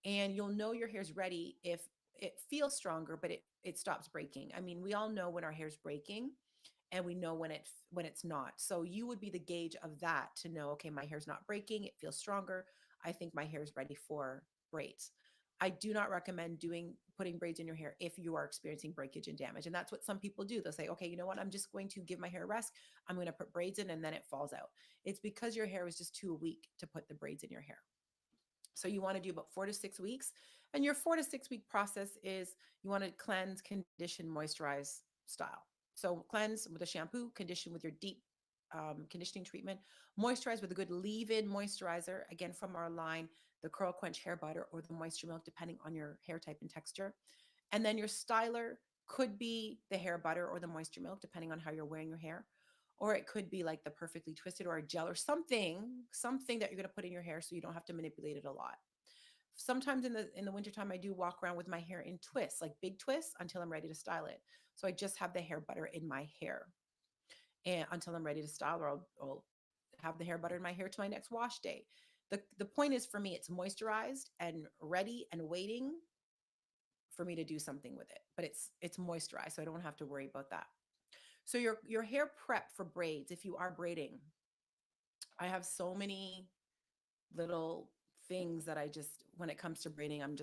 And you'll know your hair's ready if it feels stronger, but it stops breaking. I mean, we all know when our hair's breaking and we know when it's not. So you would be the gauge of that to know, okay, my hair's not breaking, it feels stronger. I think my hair is ready for braids. I do not recommend doing putting braids in your hair if you are experiencing breakage and damage. And that's what some people do. They'll say, okay, you know what? I'm just going to give my hair a rest. I'm going to put braids in and then it falls out. It's because your hair is just too weak to put the braids in your hair. So you want to do about 4 to 6 weeks. And your 4 to 6 week process is you want to cleanse, condition, moisturize style. So cleanse with a shampoo, condition with your deep conditioning treatment, moisturize with a good leave-in moisturizer, again from our line, the Curl Quench Hair Butter or the Moisture Milk, depending on your hair type and texture. And then your styler could be the hair butter or the moisture milk, depending on how you're wearing your hair. Or it could be like the perfectly twisted or a gel or something that you're going to put in your hair so you don't have to manipulate it a lot. Sometimes in the wintertime, I do walk around with my hair in twists, like big twists, until I'm ready to style it. So I just have the hair butter in my hair and until I'm ready to style, or I'll have the hair butter in my hair to my next wash day. The point is for me, it's moisturized and ready and waiting for me to do something with it, but it's moisturized, so I don't have to worry about that. So your hair prep for braids, if you are braiding, I have so many little things that I just when it comes to braiding, I'm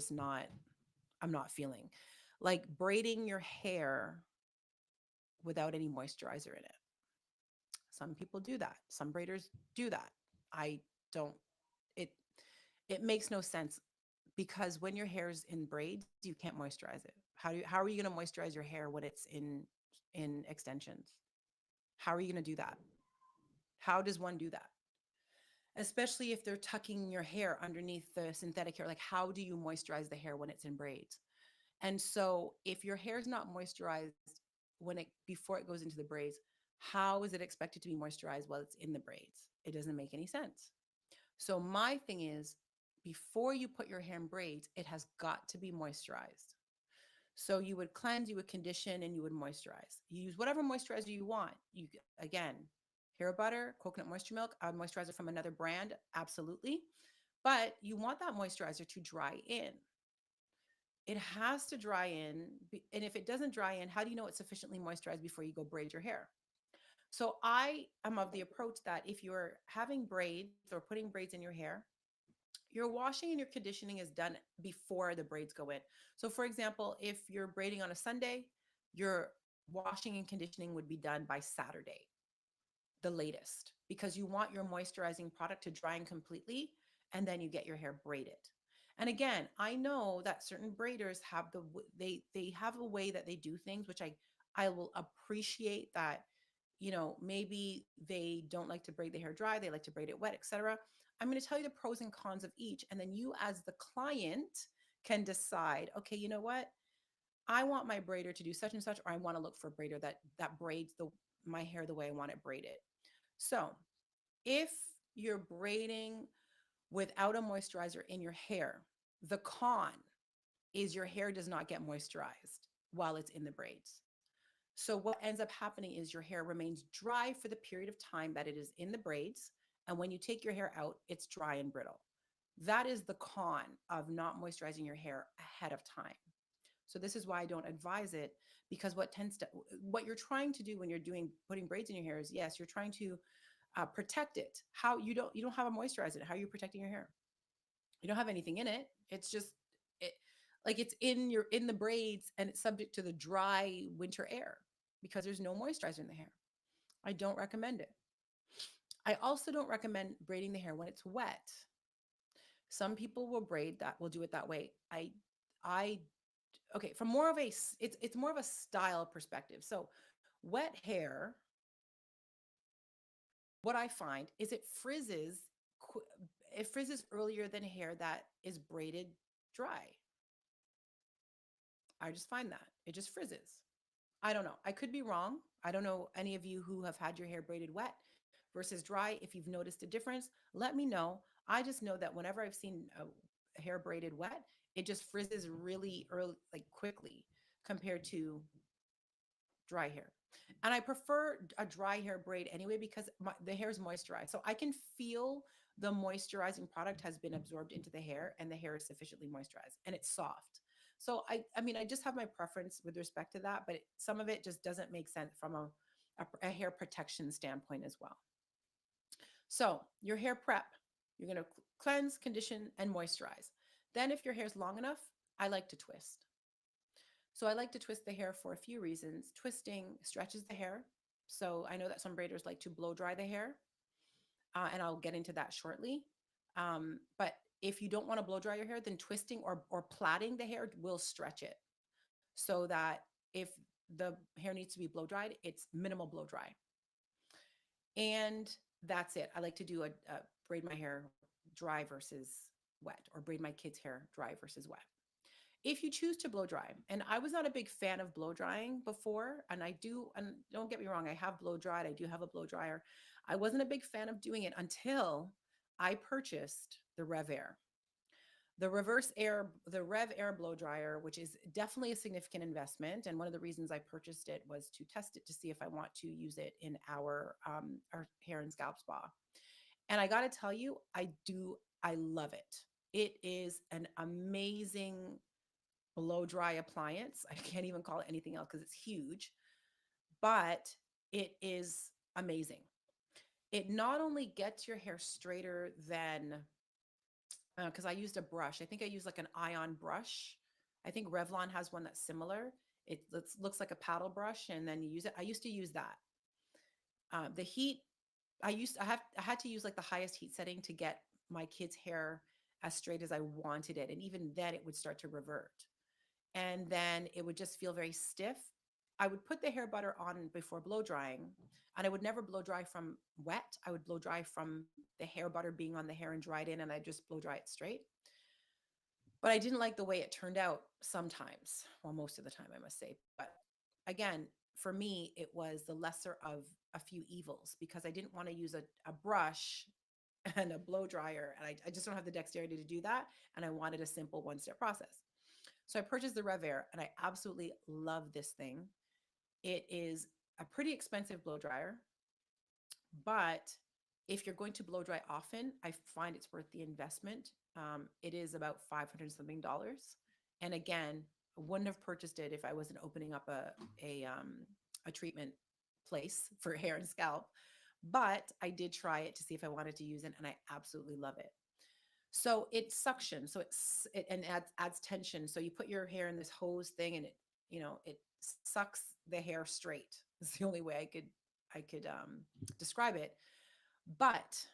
not feeling. Like braiding your hair without any moisturizer in it. Some people do that. Some braiders do that. I don't it it makes no sense because when your hair's in braids, you can't moisturize it. How are you going to moisturize your hair when it's in extensions? How are you going to do that? How does one do that? Especially if they're tucking your hair underneath the synthetic hair. Like, how do you moisturize the hair when it's in braids? And so, if your hair is not moisturized before it goes into the braids, how is it expected to be moisturized while it's in the braids? It doesn't make any sense. So, my thing is, before you put your hair in braids, it has got to be moisturized. So you would cleanse, you would condition, and you would moisturize. You use whatever moisturizer you want. You again, hair butter, coconut moisture milk, a moisturizer from another brand, absolutely. But you want that moisturizer to dry in. It has to dry in, and if it doesn't dry in, how do you know it's sufficiently moisturized before you go braid your hair? So I am of the approach that if you're having braids or putting braids in your hair, your washing and your conditioning is done before the braids go in. So, for example, if you're braiding on a Sunday, your washing and conditioning would be done by Saturday, the latest, because you want your moisturizing product to dry in completely and then you get your hair braided. And again, I know that certain braiders have they have a way that they do things, which I will appreciate that. Maybe they don't like to braid the hair dry, they like to braid it wet, etc. I'm going to tell you the pros and cons of each, and then you as the client can decide, okay, you know what, I want my braider to do such and such, or I want to look for a braider that braids my hair the way I want it braided. So if you're braiding without a moisturizer in your hair, the con is your hair does not get moisturized while it's in the braids. So what ends up happening is your hair remains dry for the period of time that it is in the braids. And when you take your hair out, it's dry and brittle. That is the con of not moisturizing your hair ahead of time. So this is why I don't advise it, because what you're trying to do when you're doing putting braids in your hair is, yes, you're trying to protect it. How you don't have a moisturizer. How are you protecting your hair? You don't have anything in it. It's just it like it's in the braids and it's subject to the dry winter air because there's no moisturizer in the hair. I don't recommend it. I also don't recommend braiding the hair when it's wet. Some people will do it that way. I okay, from more of a it's more of a style perspective. So wet hair, what I find is it frizzes earlier than hair that is braided dry. I just find that it just frizzes. I don't know. I could be wrong. I don't know any of you who have had your hair braided wet versus dry. If you've noticed a difference, let me know. I just know that whenever I've seen a hair braided wet, it just frizzes really early, like quickly compared to dry hair. And I prefer a dry hair braid anyway because the hair is moisturized. So I can feel the moisturizing product has been absorbed into the hair and the hair is sufficiently moisturized and it's soft. So I mean, I just have my preference with respect to that, but some of it just doesn't make sense from a hair protection standpoint as well. So your hair prep, you're going to cleanse, condition, and moisturize. Then if your hair is long enough, I like to twist. So I like to twist the hair for a few reasons. Twisting stretches the hair. So I know that some braiders like to blow dry the hair, and I'll get into that shortly. But if you don't want to blow dry your hair, then twisting or plaiting the hair will stretch it so that if the hair needs to be blow dried, it's minimal blow dry. And that's it. I like to do a braid my hair dry versus wet, or braid my kids' hair dry versus wet. If you choose to blow dry, and I was not a big fan of blow drying before, and don't get me wrong, I have blow dried, I do have a blow dryer. I wasn't a big fan of doing it until I purchased the Rev Air. The Rev Air blow dryer, which is definitely a significant investment. And one of the reasons I purchased it was to test it to see if I want to use it in our hair and scalp spa. And I got to tell you, I love it. It is an amazing blow dry appliance. I can't even call it anything else because it's huge, but it is amazing. It not only gets your hair straighter than, because I used a brush. I think I used like an ion brush. I think Revlon has one that's similar. Looks like a paddle brush, and then you use it. I used to use that. The heat, I had to use like the highest heat setting to get my kids' hair as straight as I wanted it, and even then, it would start to revert, and then it would just feel very stiff. I would put the hair butter on before blow drying, and I would never blow dry from wet. I would blow dry from the hair butter being on the hair and dried in, and I just blow dry it straight. But I didn't like the way it turned out sometimes. Well, most of the time, I must say. But again, for me, it was the lesser of a few evils because I didn't want to use a brush and a blow dryer. And I just don't have the dexterity to do that. And I wanted a simple one-step process. So I purchased the Rev Air and I absolutely love this thing. It is a pretty expensive blow dryer, but if you're going to blow dry often, I find it's worth the investment. It is about 500 something dollars. And again, I wouldn't have purchased it if I wasn't opening up a treatment place for hair and scalp. But I did try it to see if I wanted to use it, and I absolutely love it. So it suctions, it and adds tension. So you put your hair in this hose thing, and it sucks the hair straight. It's the only way I could describe it. But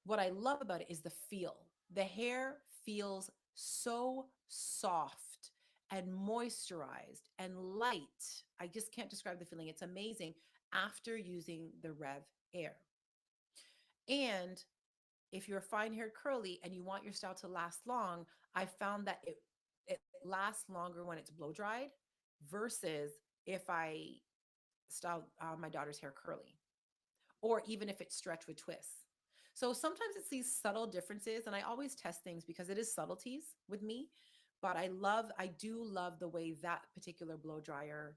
what I love about it is the feel. The hair feels so soft and moisturized and light. I just can't describe the feeling. It's amazing after using the Rev Air. And if you're fine hair curly and you want your style to last long, I found that it lasts longer when it's blow dried versus if I style my daughter's hair curly, or even if it's stretched with twists. So sometimes it's these subtle differences, and I always test things because it is subtleties with me. But I do love the way that particular blow dryer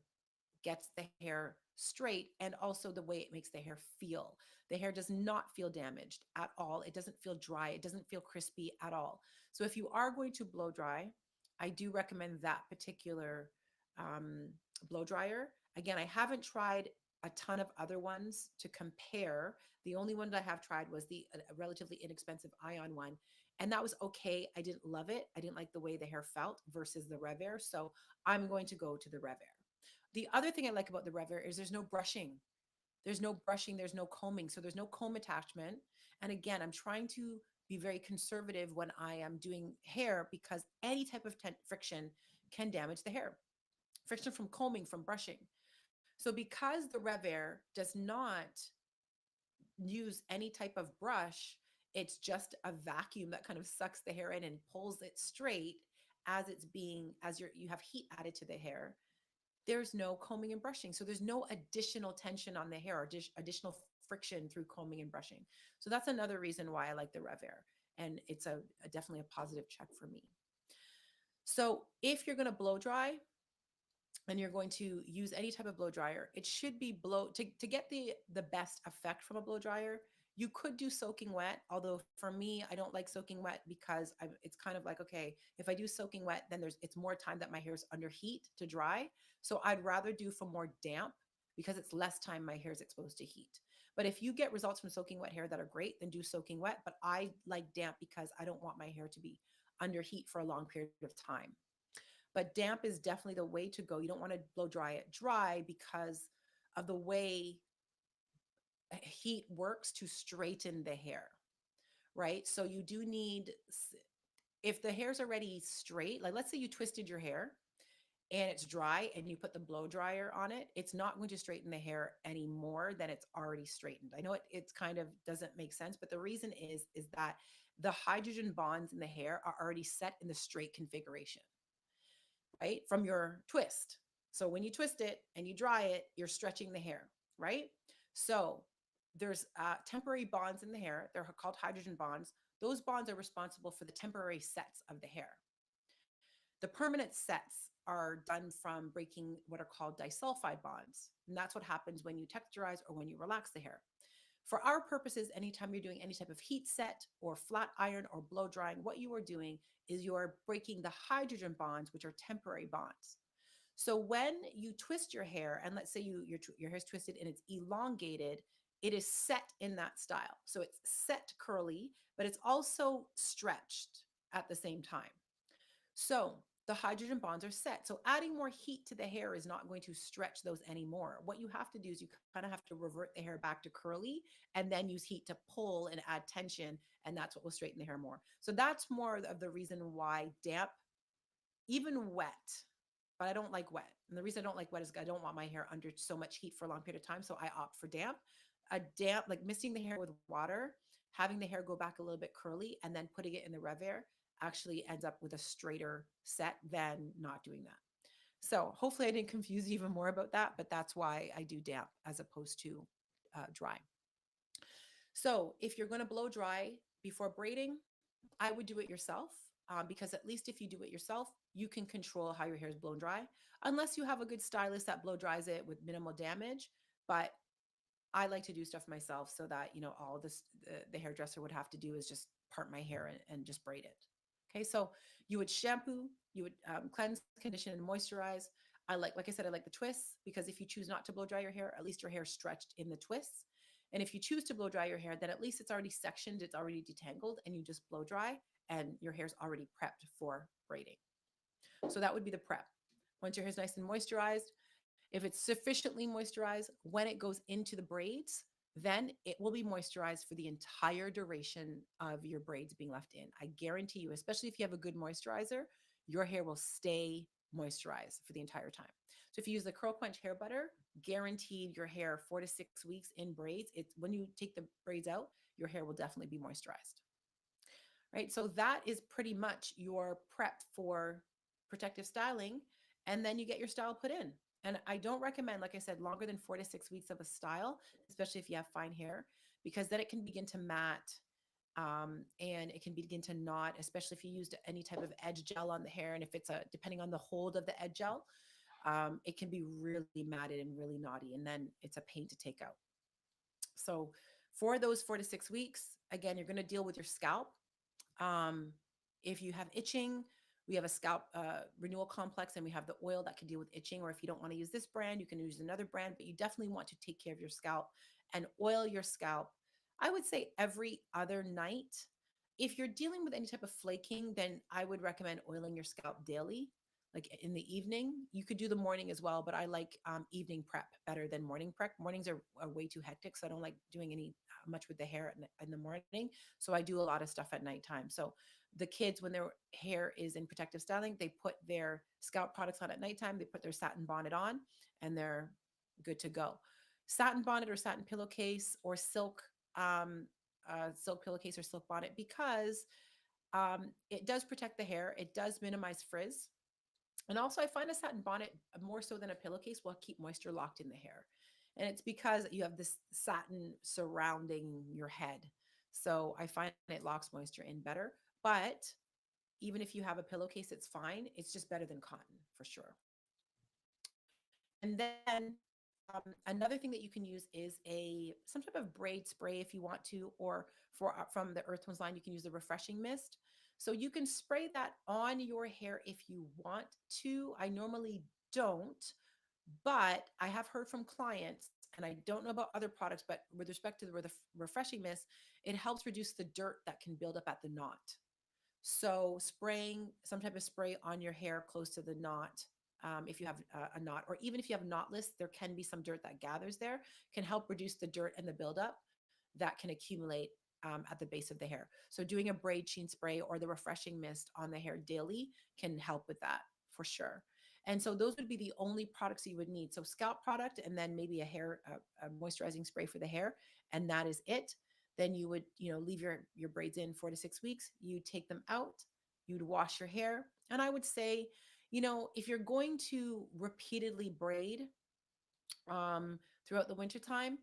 gets the hair straight and also the way it makes the hair feel. The hair does not feel damaged at all. It doesn't feel dry. It doesn't feel crispy at all. So if you are going to blow dry, I do recommend that particular um, blow dryer. Again, I haven't tried a ton of other ones to compare. The only one that I have tried was the relatively inexpensive Ion one, and that was okay. I didn't love it. I didn't like the way the hair felt versus the Rev Air, so I'm going to go to the Rev Air. The other thing I like about the Rev Air is there's no brushing. There's no brushing, there's no combing, so there's no comb attachment. And again, I'm trying to be very conservative when I am doing hair because any type of friction can damage the hair. Friction from combing, from brushing. So because the Rev Air does not use any type of brush, it's just a vacuum that kind of sucks the hair in and pulls it straight as it's being, as you have heat added to the hair. There's no combing and brushing. So there's no additional tension on the hair or additional friction through combing and brushing. So that's another reason why I like the Rev Air. And it's definitely a positive check for me. So if you're going to blow dry, and you're going to use any type of blow dryer, it should be to get the best effect from a blow dryer. You could do soaking wet, although for me, I don't like soaking wet because it's kind of like, okay, if I do soaking wet, then it's more time that my hair is under heat to dry. So I'd rather do for more damp because it's less time my hair is exposed to heat. But if you get results from soaking wet hair that are great, then do soaking wet. But I like damp because I don't want my hair to be under heat for a long period of time. But damp is definitely the way to go. You don't want to blow dry it dry because of the way heat works to straighten the hair, right? So you do need, if the hair's already straight, like let's say you twisted your hair and it's dry and you put the blow dryer on it, it's not going to straighten the hair any more than it's already straightened. I know it's kind of doesn't make sense, but the reason is that the hydrogen bonds in the hair are already set in the straight configuration, right? From your twist. So when you twist it and you dry it, you're stretching the hair, right? So there's temporary bonds in the hair. They're called hydrogen bonds. Those bonds are responsible for the temporary sets of the hair. The permanent sets are done from breaking what are called disulfide bonds. And that's what happens when you texturize or when you relax the hair. For our purposes, anytime you're doing any type of heat set or flat iron or blow drying, what you are doing is you are breaking the hydrogen bonds, which are temporary bonds. So when you twist your hair, and let's say your hair is twisted and it's elongated, it is set in that style. So it's set curly, but it's also stretched at the same time. So the hydrogen bonds are set. So adding more heat to the hair is not going to stretch those anymore. What you have to do is you kind of have to revert the hair back to curly and then use heat to pull and add tension. And that's what will straighten the hair more. So that's more of the reason why damp, even wet, but I don't like wet. And the reason I don't like wet is I don't want my hair under so much heat for a long period of time. So I opt for damp. A damp, like misting the hair with water, having the hair go back a little bit curly, and then putting it in the Rev Air actually ends up with a straighter set than not doing that. So hopefully I didn't confuse you even more about that, but that's why I do damp as opposed to dry. So if you're going to blow dry before braiding, I would do it yourself because at least if you do it yourself, you can control how your hair is blown dry, unless you have a good stylist that blow dries it with minimal damage. But I like to do stuff myself so that, all this, the hairdresser would have to do is just part my hair and just braid it. Okay. So you would shampoo, you would cleanse, condition, and moisturize. Like I said, I like the twists because if you choose not to blow dry your hair, at least your hair is stretched in the twists. And if you choose to blow dry your hair, then at least it's already sectioned, it's already detangled, and you just blow dry and your hair's already prepped for braiding. So that would be the prep. Once your hair's nice and moisturized, if it's sufficiently moisturized, when it goes into the braids, then it will be moisturized for the entire duration of your braids being left in. I guarantee you, especially if you have a good moisturizer, your hair will stay moisturized for the entire time. So if you use the Curl Quench hair butter, guaranteed your hair 4 to 6 weeks in braids. It's when you take the braids out, your hair will definitely be moisturized. Right? So that is pretty much your prep for protective styling. And then you get your style put in. And I don't recommend, like I said, longer than 4 to 6 weeks of a style, especially if you have fine hair, because then it can begin to mat and it can begin to knot, especially if you used any type of edge gel on the hair. And if it's depending on the hold of the edge gel, it can be really matted and really knotty, and then it's a pain to take out. So for those 4 to 6 weeks, again, you're going to deal with your scalp. um, if you have itching, we have a scalp renewal complex, and we have the oil that can deal with itching. Or if you don't want to use this brand, you can use another brand, but you definitely want to take care of your scalp and oil your scalp. I would say every other night. If you're dealing with any type of flaking, then I would recommend oiling your scalp daily, like in the evening. You could do the morning as well, but I like evening prep better than morning prep. Mornings are way too hectic, so I don't like doing any much with the hair in the morning. So I do a lot of stuff at nighttime. So the kids, when their hair is in protective styling, they put their scalp products on at nighttime. They put their satin bonnet on, and they're good to go. Satin bonnet or satin pillowcase or silk pillowcase or silk bonnet, because it does protect the hair. It does minimize frizz. And also, I find a satin bonnet, more so than a pillowcase, will keep moisture locked in the hair. And it's because you have this satin surrounding your head. So I find it locks moisture in better. But even if you have a pillowcase, it's fine. It's just better than cotton for sure. And then another thing that you can use is some type of braid spray if you want to, or from the Earth Tones line, you can use the refreshing mist. So you can spray that on your hair if you want to. I normally don't, but I have heard from clients, and I don't know about other products, but with respect to the refreshing mist, it helps reduce the dirt that can build up at the knot. So spraying some type of spray on your hair close to the knot, if you have a knot, or even if you have knotless, there can be some dirt that gathers there, can help reduce the dirt and the buildup that can accumulate at the base of the hair. So doing a braid sheen spray or the refreshing mist on the hair daily can help with that for sure. And so those would be the only products you would need. So scalp product, and then maybe a moisturizing spray for the hair, and that is it. Then you would, leave your braids in 4 to 6 weeks. You take them out. You'd wash your hair, and I would say, if you're going to repeatedly braid throughout the wintertime,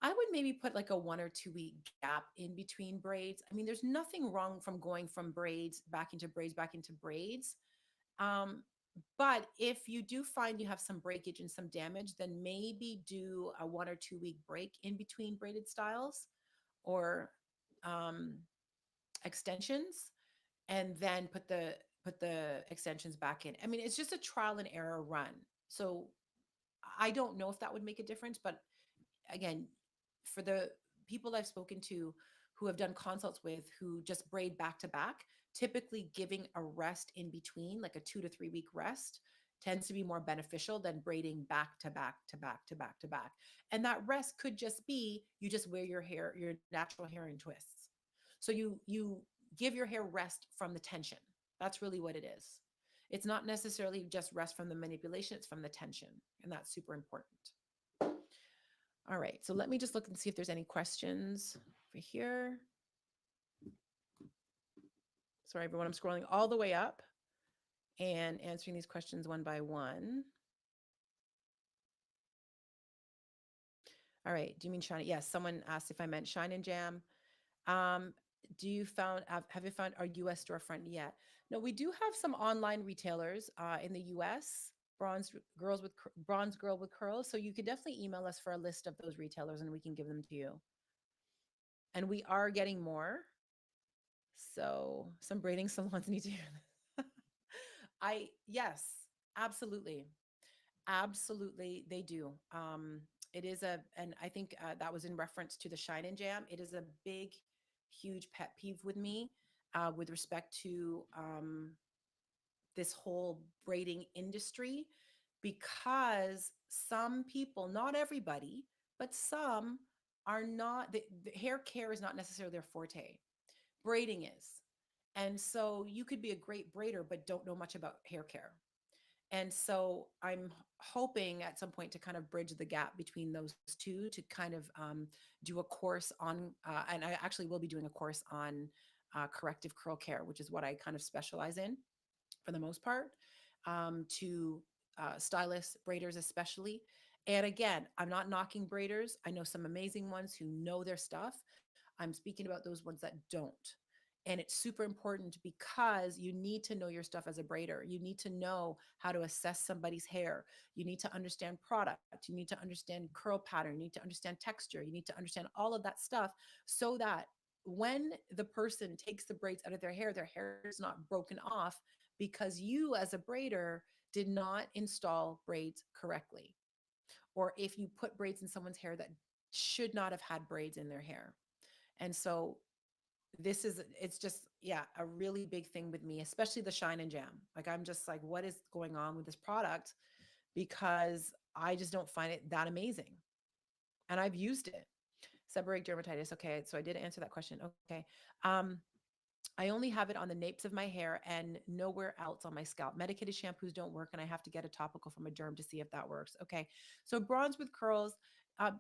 I would maybe put like a 1 or 2 week gap in between braids. I mean, there's nothing wrong from going from braids back into braids back into braids. Um, but if you do find you have some breakage and some damage, then maybe do a 1 or 2 week break in between braided styles, or um, extensions, and then put the extensions back in. I mean, it's just a trial and error run. So I don't know if that would make a difference, but again, for the people I've spoken to who have done consults with who just braid back to back, typically giving a rest in between, like a 2 to 3 week rest, tends to be more beneficial than braiding back to back to back to back to back. And that rest could just be you just wear your natural hair in twists. So you give your hair rest from the tension. That's really what it is. It's not necessarily just rest from the manipulation, it's from the tension. And that's super important. All right, so let me just look and see if there's any questions over here. Sorry, everyone, I'm scrolling all the way up and answering these questions one by one. All right, do you mean Shine? Yes, someone asked if I meant Shine and Jam. Um, have you found our US storefront yet? No, we do have some online retailers in the US, Bronze Girl with Curls. So you could definitely email us for a list of those retailers, and we can give them to you. And we are getting more. So some braiding salons need to hear this. Yes, absolutely. Absolutely, they do. It is and I think that was in reference to the Shine and Jam. It is a big, huge pet peeve with me with respect to this whole braiding industry, because some people, not everybody, but some are not, the hair care is not necessarily their forte. Braiding is. And so you could be a great braider, but don't know much about hair care. And so I'm hoping at some point to kind of bridge the gap between those two, to kind of do a course on, and I actually will be doing a course on corrective curl care, which is what I kind of specialize in for the most part, to stylists, braiders especially. And again, I'm not knocking braiders. I know some amazing ones who know their stuff. I'm speaking about those ones that don't. And it's super important because you need to know your stuff as a braider. You need to know how to assess somebody's hair. You need to understand product. You need to understand curl pattern. You need to understand texture. You need to understand all of that stuff so that when the person takes the braids out of their hair is not broken off because you, as a braider, did not install braids correctly. Or if you put braids in someone's hair that should not have had braids in their hair. And so it's just, yeah, a really big thing with me, especially the shine and jam. Like, I'm just like, what is going on with this product? Because I just don't find it that amazing. And I've used it. Seborrheic dermatitis. Okay. So I did answer that question. Okay. Um, I only have it on the napes of my hair and nowhere else on my scalp. Medicated shampoos don't work, and I have to get a topical from a derm to see if that works. Okay. So bronze with curls,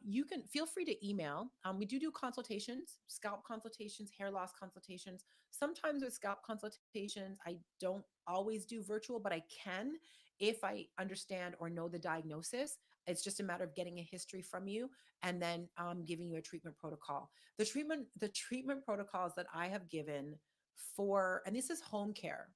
you can feel free to email. We do consultations, scalp consultations, hair loss consultations. Sometimes with scalp consultations, I don't always do virtual, but I can if I understand or know the diagnosis. It's just a matter of getting a history from you and then giving you a treatment protocol. The treatment protocols that I have given for, and this is home care.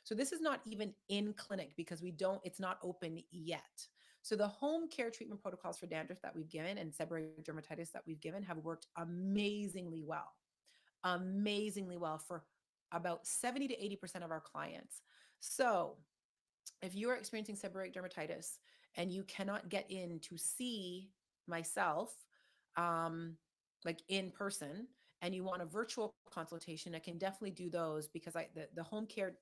So this is not even in clinic because it's not open yet. So the home care treatment protocols for dandruff that we've given and seborrheic dermatitis that we've given have worked amazingly well for about 70 to 80% of our clients. So if you are experiencing seborrheic dermatitis and you cannot get in to see myself, um, like in person, and you want a virtual consultation, I can definitely do those because the home care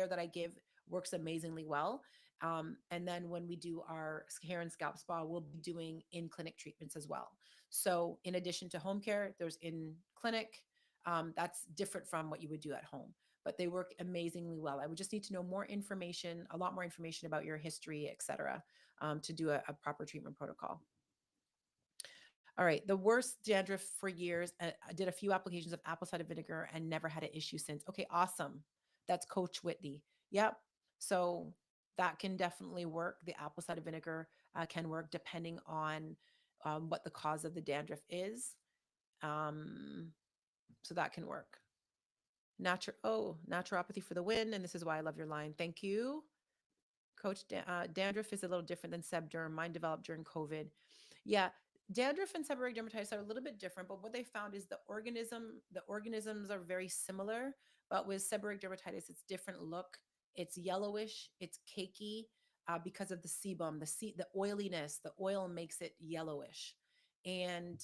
that I give works amazingly well. And then when we do our hair and scalp spa, we'll be doing in clinic treatments as well. So in addition to home care, there's in clinic. That's different from what you would do at home, but they work amazingly well. I would just need to know more information, a lot more information about your history, et cetera, to do a proper treatment protocol. All right. The worst dandruff for years. I did a few applications of apple cider vinegar and never had an issue since. Okay, awesome. That's Coach Whitney. Yep. So that can definitely work. The apple cider vinegar can work depending on what the cause of the dandruff is. Um, so that can work. Naturopathy for the win. And this is why I love your line. Thank you. Dandruff is a little different than sebderm. Mine developed during COVID. Yeah, dandruff and seborrheic dermatitis are a little bit different, but what they found is the organisms are very similar, but with seborrheic dermatitis, it's different look. It's yellowish, it's cakey because of the sebum, the oiliness. The oil makes it yellowish, and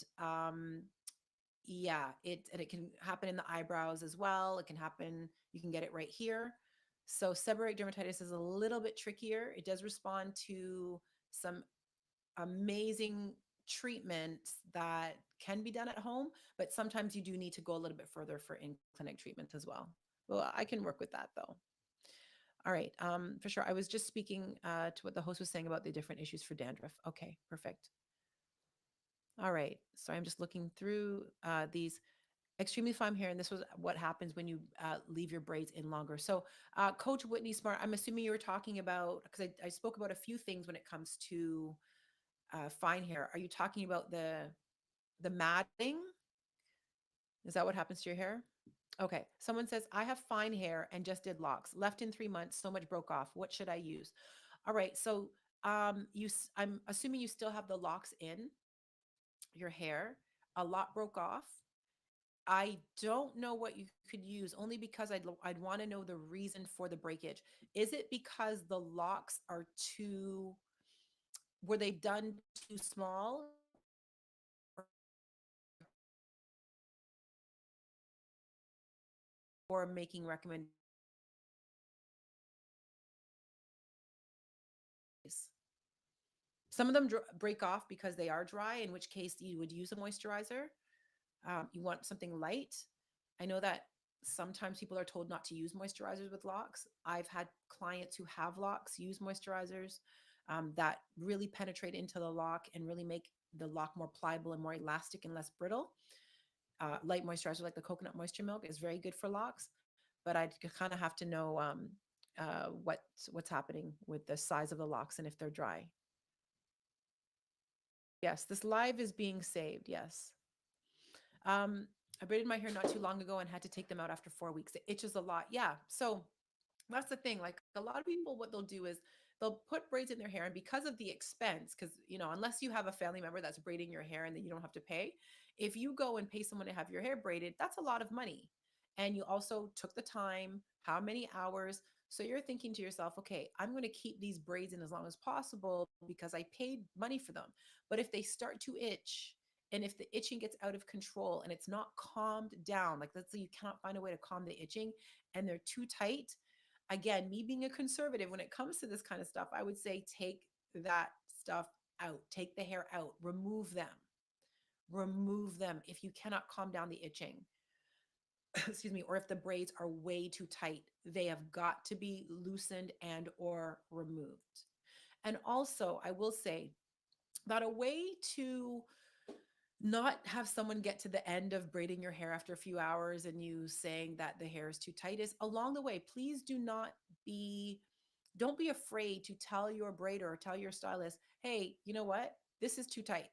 yeah, it can happen in the eyebrows as well. It can happen. You can get it right here. So seborrheic dermatitis is a little bit trickier. It does respond to some amazing treatments that can be done at home, but sometimes you do need to go a little bit further for in clinic treatment as well. Well, I can work with that though. All right, for sure. I was just speaking to what the host was saying about the different issues for dandruff. Okay, perfect. All right, so I'm just looking through these. Extremely fine hair, and this was what happens when you leave your braids in longer. So, Coach Whitney Smart, I'm assuming you were talking about, because I spoke about a few things when it comes to fine hair. Are you talking about the matting? Is that what happens to your hair? Okay. Someone says, I have fine hair and just did locks. Left in 3 months, so much broke off. What should I use? All right. So, I'm assuming you still have the locks in your hair. A lot broke off. I don't know what you could use only because I'd want to know the reason for the breakage. Is it because the locks are too were they done too small, or making recommendations? Some of them break off because they are dry, in which case you would use a moisturizer. You want something light. I know that sometimes people are told not to use moisturizers with locks. I've had clients who have locks use moisturizers that really penetrate into the lock and really make the lock more pliable and more elastic and less brittle. Light moisturizer like the coconut moisture milk is very good for locks, but I kind of have to know what's happening with the size of the locks and if they're dry. Yes, this live is being saved. Yes. I braided my hair not too long ago and had to take them out after 4 weeks. It itches a lot. Yeah. So that's the thing. Like a lot of people, what they'll do is they'll put braids in their hair, and because of the expense, because unless you have a family member that's braiding your hair and then you don't have to pay, if you go and pay someone to have your hair braided, that's a lot of money. And you also took the time, how many hours? So you're thinking to yourself, okay, I'm going to keep these braids in as long as possible because I paid money for them. But if they start to itch, and if the itching gets out of control and it's not calmed down, like let's say you cannot find a way to calm the itching and they're too tight, again, me being a conservative when it comes to this kind of stuff, I would say take that stuff out, take the hair out, remove them if you cannot calm down the itching. Excuse me. Or if the braids are way too tight, they have got to be loosened and or removed. And also, I will say that a way to not have someone get to the end of braiding your hair after a few hours and you saying that the hair is too tight is along the way, please be don't be afraid to tell your braider or tell your stylist, hey, you know what, this is too tight,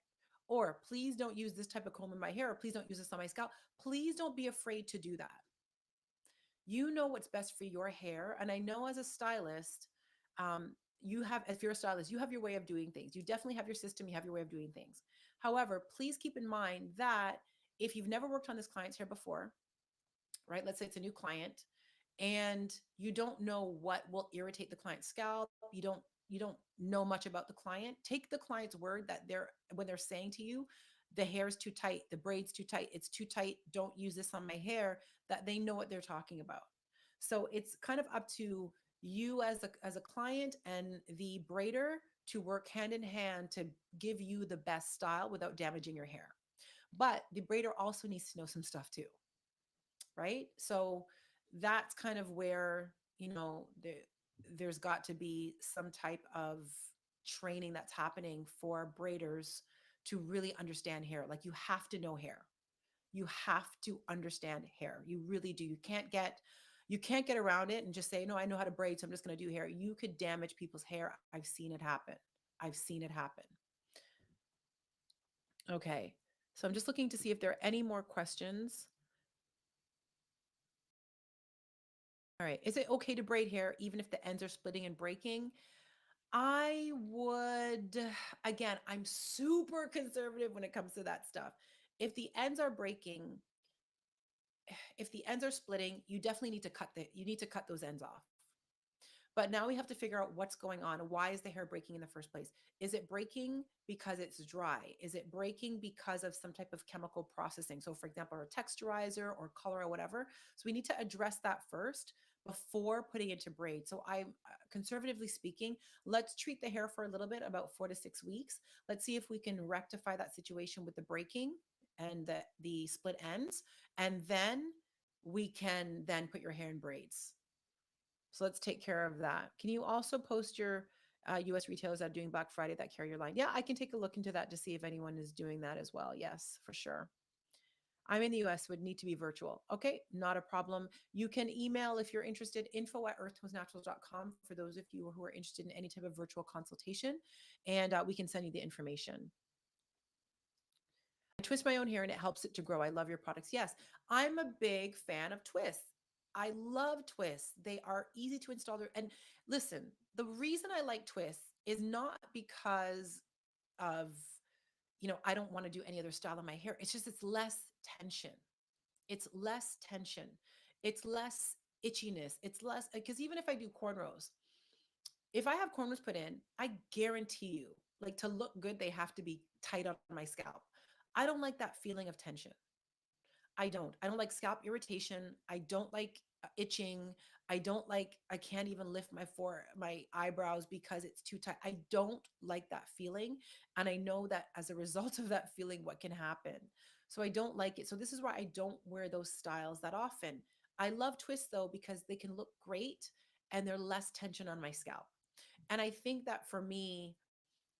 or please don't use this type of comb in my hair, or please don't use this on my scalp. Please don't be afraid to do that. You know what's best for your hair. And I know as a stylist, you have, if you're a stylist, you have your way of doing things. You definitely have your system, you have your way of doing things. However, please keep in mind that if you've never worked on this client's hair before, right? Let's say it's a new client and you don't know what will irritate the client's scalp. You don't know much about the client. Take the client's word that they're when they're saying to you, the hair's too tight, the braid's too tight, it's too tight, don't use this on my hair, that they know what they're talking about. So it's kind of up to you as a client and the braider to work hand in hand to give you the best style without damaging your hair. But the braider also needs to know some stuff too, right? So that's kind of where, there's got to be some type of training that's happening for braiders to really understand hair. Like you have to know hair. You have to understand hair. You really do. You can't get around it and just say, no, I know how to braid, so I'm just going to do hair. You could damage people's hair. I've seen it happen. I've seen it happen. Okay. So I'm just looking to see if there are any more questions. All right. Is it okay to braid hair even if the ends are splitting and breaking? I would, again, I'm super conservative when it comes to that stuff. If the ends are breaking, if the ends are splitting, you need to cut those ends off. But now we have to figure out what's going on. Why is the hair breaking in the first place? Is it breaking because it's dry? Is it breaking because of some type of chemical processing? So, for example, a texturizer or color or whatever. So, we need to address that first before putting it to braid. So, I'm conservatively speaking, let's treat the hair for a little bit, about 4 to 6 weeks. Let's see if we can rectify that situation with the breaking and the split ends. And then we can then put your hair in braids. So let's take care of that. Can you also post your US retailers that are doing Black Friday that carry your line? Yeah, I can take a look into that to see if anyone is doing that as well. Yes, for sure. I'm in the US, would need to be virtual. Okay, not a problem. You can email if you're interested, info@earthtonesnaturals.com for those of you who are interested in any type of virtual consultation, and we can send you the information. I twist my own hair and it helps it to grow. I love your products. Yes, I'm a big fan of twists. I love twists. They are easy to install. And listen, the reason I like twists is not because of, I don't want to do any other style of my hair. It's just, it's less tension. It's less tension. It's less itchiness. It's less, because even if I do cornrows, if I have cornrows put in, I guarantee you, like to look good, they have to be tight on my scalp. I don't like that feeling of tension. I don't. I don't like scalp irritation. I don't like itching. I can't even lift my eyebrows because it's too tight. I don't like that feeling. And I know that as a result of that feeling, what can happen. So I don't like it. So this is why I don't wear those styles that often. I love twists though, because they can look great and they're less tension on my scalp. And I think that for me,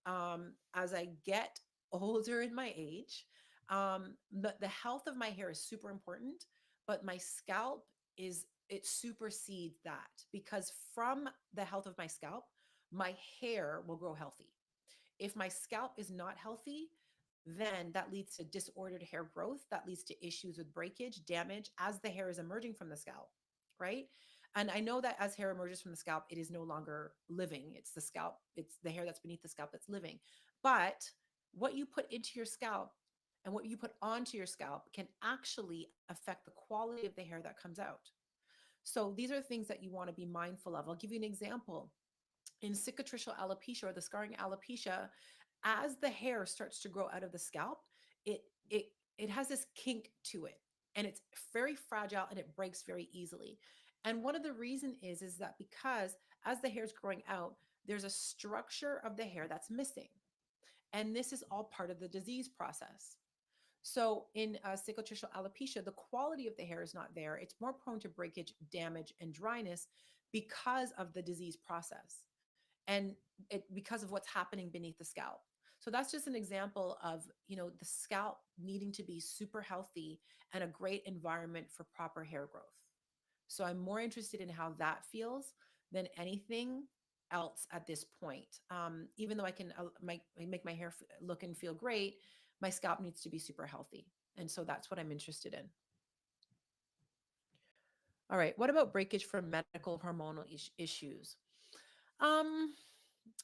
as I get older in my age, the health of my hair is super important, but my scalp it supersedes that, because from the health of my scalp, my hair will grow healthy. If my scalp is not healthy, then that leads to disordered hair growth, that leads to issues with breakage, damage as the hair is emerging from the scalp, right? And I know that as hair emerges from the scalp, it is no longer living. It's the scalp, it's the hair that's beneath the scalp that's living. But what you put into your scalp and what you put onto your scalp can actually affect the quality of the hair that comes out. So these are things that you want to be mindful of. I'll give you an example. In cicatricial alopecia or the scarring alopecia, as the hair starts to grow out of the scalp, it it it has this kink to it, and it's very fragile and it breaks very easily. And one of the reason is that because as the hair is growing out, there's a structure of the hair that's missing, and this is all part of the disease process. So in cicatricial alopecia, the quality of the hair is not there. It's more prone to breakage, damage, and dryness because of the disease process and because of what's happening beneath the scalp. So that's just an example of, the scalp needing to be super healthy and a great environment for proper hair growth. So I'm more interested in how that feels than anything else at this point. Even though I can make my hair look and feel great, my scalp needs to be super healthy. And so that's what I'm interested in. All right. What about breakage from medical hormonal issues? Um,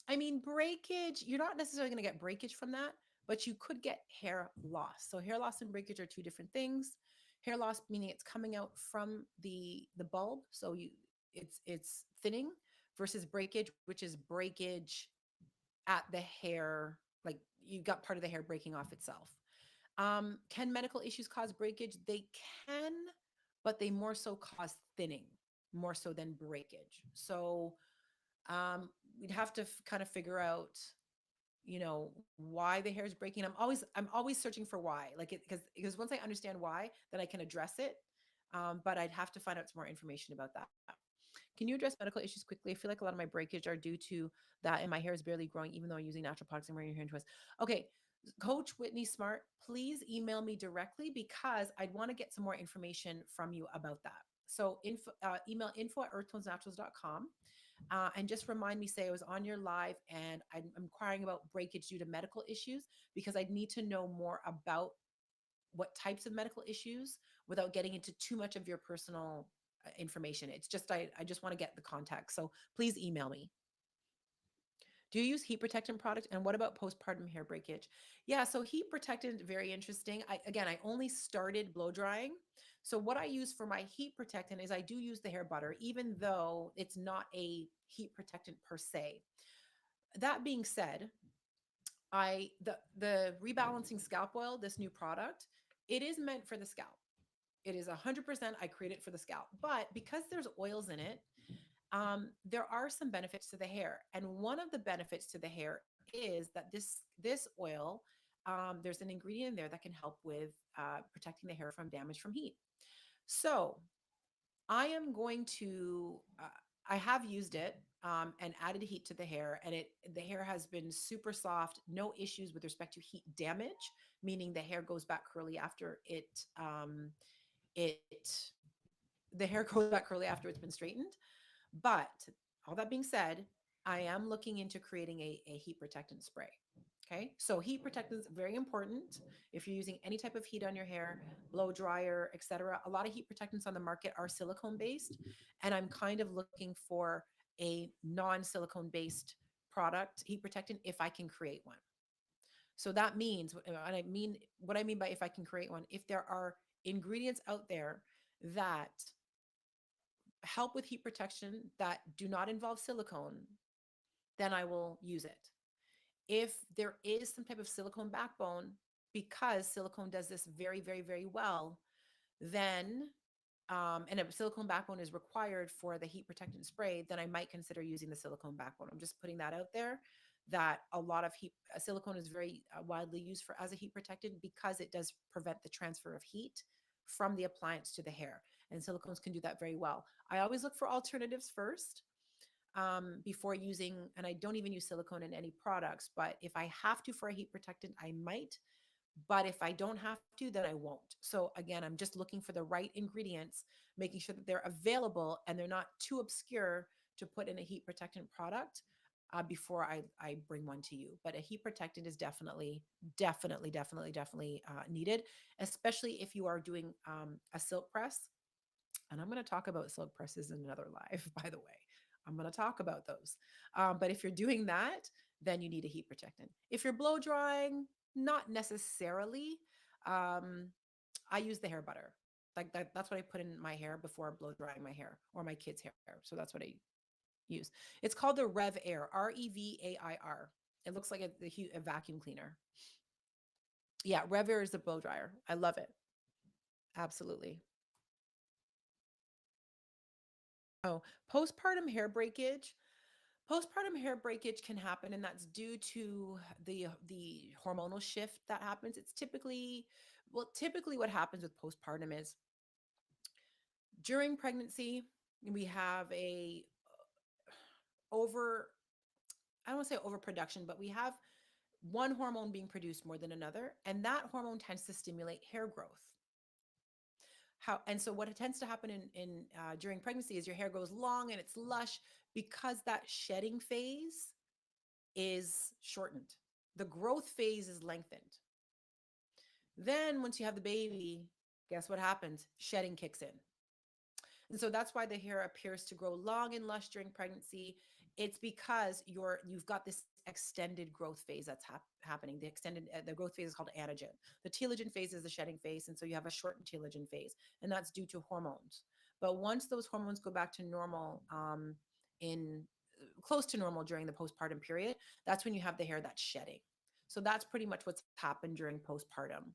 I mean, breakage, you're not necessarily going to get breakage from that, but you could get hair loss. So hair loss and breakage are two different things. Hair loss meaning it's coming out from the bulb, so it's thinning, versus breakage, which is breakage at the hair, like you got part of the hair breaking off itself. Can medical issues cause breakage? They can, but they more so cause thinning, more so than breakage. So we'd have to kind of figure out, why the hair is breaking. I'm always searching for why, like it, because once I understand why, then I can address it. But I'd have to find out some more information about that. Can you address medical issues quickly? I feel like a lot of my breakage are due to that, and my hair is barely growing, even though I'm using natural products and wearing your hair into twist. Okay, Coach Whitney Smart, please email me directly because I'd want to get some more information from you about that. So email info@earthtonesnaturals.com. And just remind me, say I was on your live and I'm inquiring about breakage due to medical issues, because I'd need to know more about what types of medical issues without getting into too much of your personal information. It's just, I just want to get the context. So please email me. Do you use heat protectant product? And what about postpartum hair breakage? Yeah, so heat protectant, very interesting. I only started blow drying. So what I use for my heat protectant is I do use the hair butter, even though it's not a heat protectant per se. That being said, the rebalancing scalp oil, this new product, it is meant for the scalp. It is 100%. I create it for the scalp, but because there's oils in it, there are some benefits to the hair, and one of the benefits to the hair is that this oil, there's an ingredient in there that can help with protecting the hair from damage from heat. So I am going to. I have used it and added heat to the hair, and the hair has been super soft. No issues with respect to heat damage, meaning the hair goes back curly after it the hair goes back curly after it's been straightened. But all that being said, I am looking into creating a heat protectant spray. Okay. So heat protectant is very important. If you're using any type of heat on your hair, blow dryer, etc. A lot of heat protectants on the market are silicone based. And I'm kind of looking for a non-silicone based product, heat protectant, if I can create one. So that means, what I mean by if I can create one, if there are ingredients out there that help with heat protection that do not involve silicone, then I will use it. If there is some type of silicone backbone, because silicone does this very, very, very well, then and a silicone backbone is required for the heat protectant spray, then I might consider using the silicone backbone. I'm just putting that out there, that a lot of silicone is very widely used for as a heat protectant because it does prevent the transfer of heat from the appliance to the hair. And silicones can do that very well. I always look for alternatives first before using, and I don't even use silicone in any products, but if I have to for a heat protectant, I might. But if I don't have to, then I won't. So again, I'm just looking for the right ingredients, making sure that they're available and they're not too obscure to put in a heat protectant product. before I bring one to you. But a heat protectant is definitely needed, especially if you are doing a silk press. And I'm going to talk about silk presses in another live, by the way. I'm going to talk about those. But if you're doing that, then you need a heat protectant. If you're blow drying, not necessarily. Um, I use the hair butter. Like that's what I put in my hair before blow drying my hair or my kids' hair. So that's what I use. It's called the Rev Air, Revair. It looks like a vacuum cleaner. Yeah, Rev Air is the blow dryer. I love it. Absolutely. Oh, postpartum hair breakage. Postpartum hair breakage can happen, and that's due to the hormonal shift that happens. It's typically what happens with postpartum is during pregnancy we have a over I don't want to say overproduction, but we have one hormone being produced more than another, and that hormone tends to stimulate hair growth. And so what tends to happen in during pregnancy is your hair grows long and it's lush because that shedding phase is shortened. The growth phase is lengthened. Then once you have the baby, guess what happens? Shedding kicks in. And so that's why the hair appears to grow long and lush during pregnancy. It's because you've got this extended growth phase that's happening. The growth phase is called anagen. The telogen phase is the shedding phase, and so you have a shortened telogen phase, and that's due to hormones. But once those hormones go back to normal, in close to normal during the postpartum period, that's when you have the hair that's shedding. So that's pretty much what's happened during postpartum.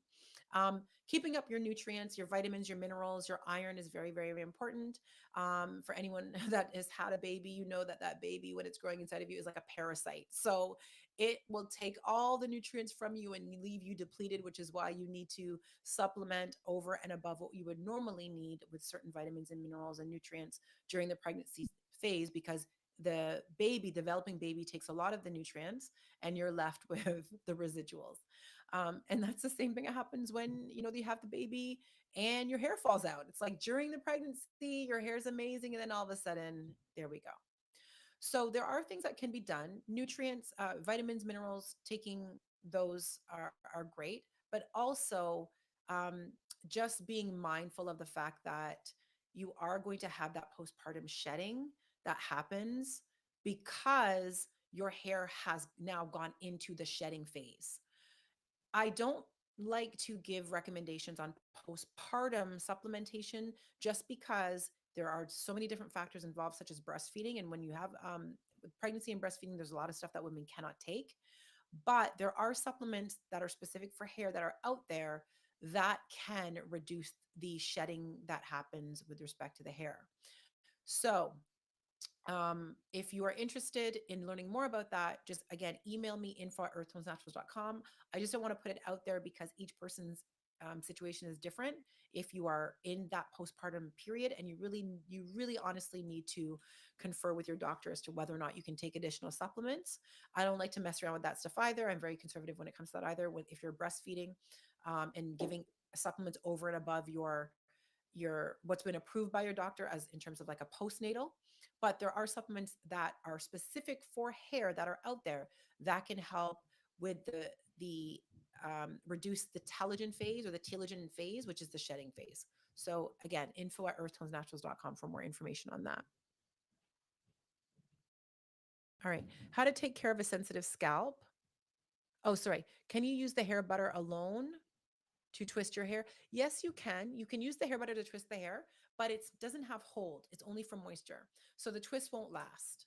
Keeping up your nutrients, your vitamins, your minerals, your iron is very, very, very important. For anyone that has had a baby, you know that that baby, when it's growing inside of you, is like a parasite. So it will take all the nutrients from you and leave you depleted, which is why you need to supplement over and above what you would normally need with certain vitamins and minerals and nutrients during the pregnancy phase, because the baby, developing baby, takes a lot of the nutrients and you're left with the residuals. And that's the same thing that happens when you have the baby and your hair falls out. It's like during the pregnancy, your hair's amazing, and then all of a sudden, there we go. So there are things that can be done. Nutrients, vitamins, minerals, taking those are great, but also um, just being mindful of the fact that you are going to have that postpartum shedding that happens because your hair has now gone into the shedding phase. I don't like to give recommendations on postpartum supplementation just because there are so many different factors involved, such as breastfeeding. And when you have with pregnancy and breastfeeding, there's a lot of stuff that women cannot take. But there are supplements that are specific for hair that are out there that can reduce the shedding that happens with respect to the hair. So if you are interested in learning more about that, just again, email me info@earthtonesnaturals.com. I just don't want to put it out there because each person's situation is different. If you are in that postpartum period and you really honestly need to confer with your doctor as to whether or not you can take additional supplements. I don't like to mess around with that stuff either. I'm very conservative when it comes to that either. If you're breastfeeding and giving supplements over and above your what's been approved by your doctor as in terms of like a postnatal, but there are supplements that are specific for hair that are out there that can help with the reduce the telogen phase or the telogen phase, which is the shedding phase. So again, info@earthtonesnaturals.com for more information on that. All right, how to take care of a sensitive scalp. Oh, sorry, can you use the hair butter alone to twist your hair? Yes, you can. You can use the hair butter to twist the hair, but it doesn't have hold. It's only for moisture. So the twist won't last.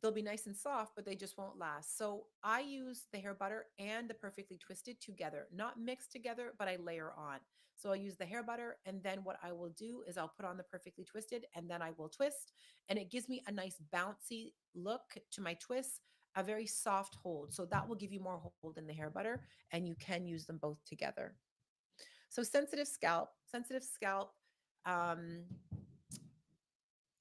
They'll be nice and soft, but they just won't last. So I use the hair butter and the perfectly twisted together, not mixed together, but I layer on. So I'll use the hair butter, and then what I will do is I'll put on the perfectly twisted, and then I will twist, and it gives me a nice bouncy look to my twists, a very soft hold. So that will give you more hold in the hair butter, and you can use them both together. So sensitive scalp um,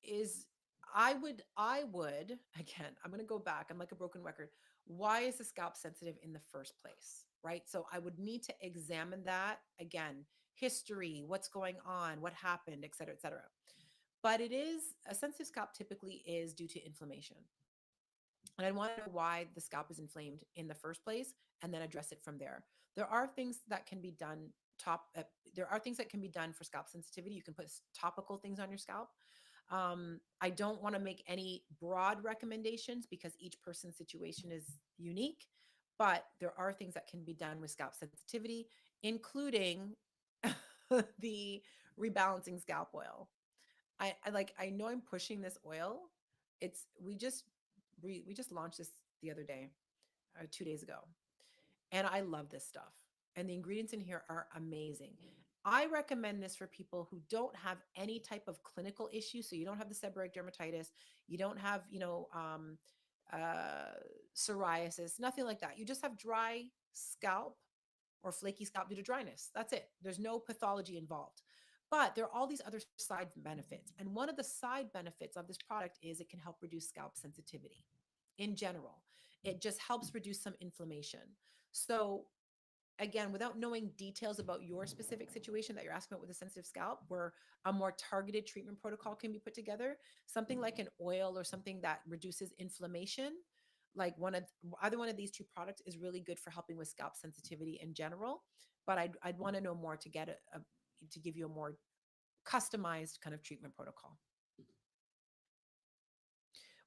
is I would again, I'm going to go back. I'm like a broken record. Why is the scalp sensitive in the first place? Right? So I would need to examine that again, history, what's going on, what happened, et cetera, et cetera. But it is a sensitive scalp typically is due to inflammation. And I want to know why the scalp is inflamed in the first place and then address it from there. There are things that can be done top there are things that can be done for scalp sensitivity. You can put topical things on your scalp. I don't want to make any broad recommendations because each person's situation is unique, but there are things that can be done with scalp sensitivity, including the rebalancing scalp oil. I know I'm pushing this oil. It's we just launched this the other day, 2 days ago, and I love this stuff. And the ingredients in here are amazing. I recommend this for people who don't have any type of clinical issue. So you don't have the seborrheic dermatitis, you don't have, uh, psoriasis, nothing like that. You just have dry scalp or flaky scalp due to dryness. That's it. There's no pathology involved. But there are all these other side benefits. And one of the side benefits of this product is it can help reduce scalp sensitivity in general. It just helps reduce some inflammation. So again, without knowing details about your specific situation that you're asking about with a sensitive scalp, where a more targeted treatment protocol can be put together, something like an oil or something that reduces inflammation, like either one of these two products is really good for helping with scalp sensitivity in general. But I'd want to know more to get to give you a more customized kind of treatment protocol.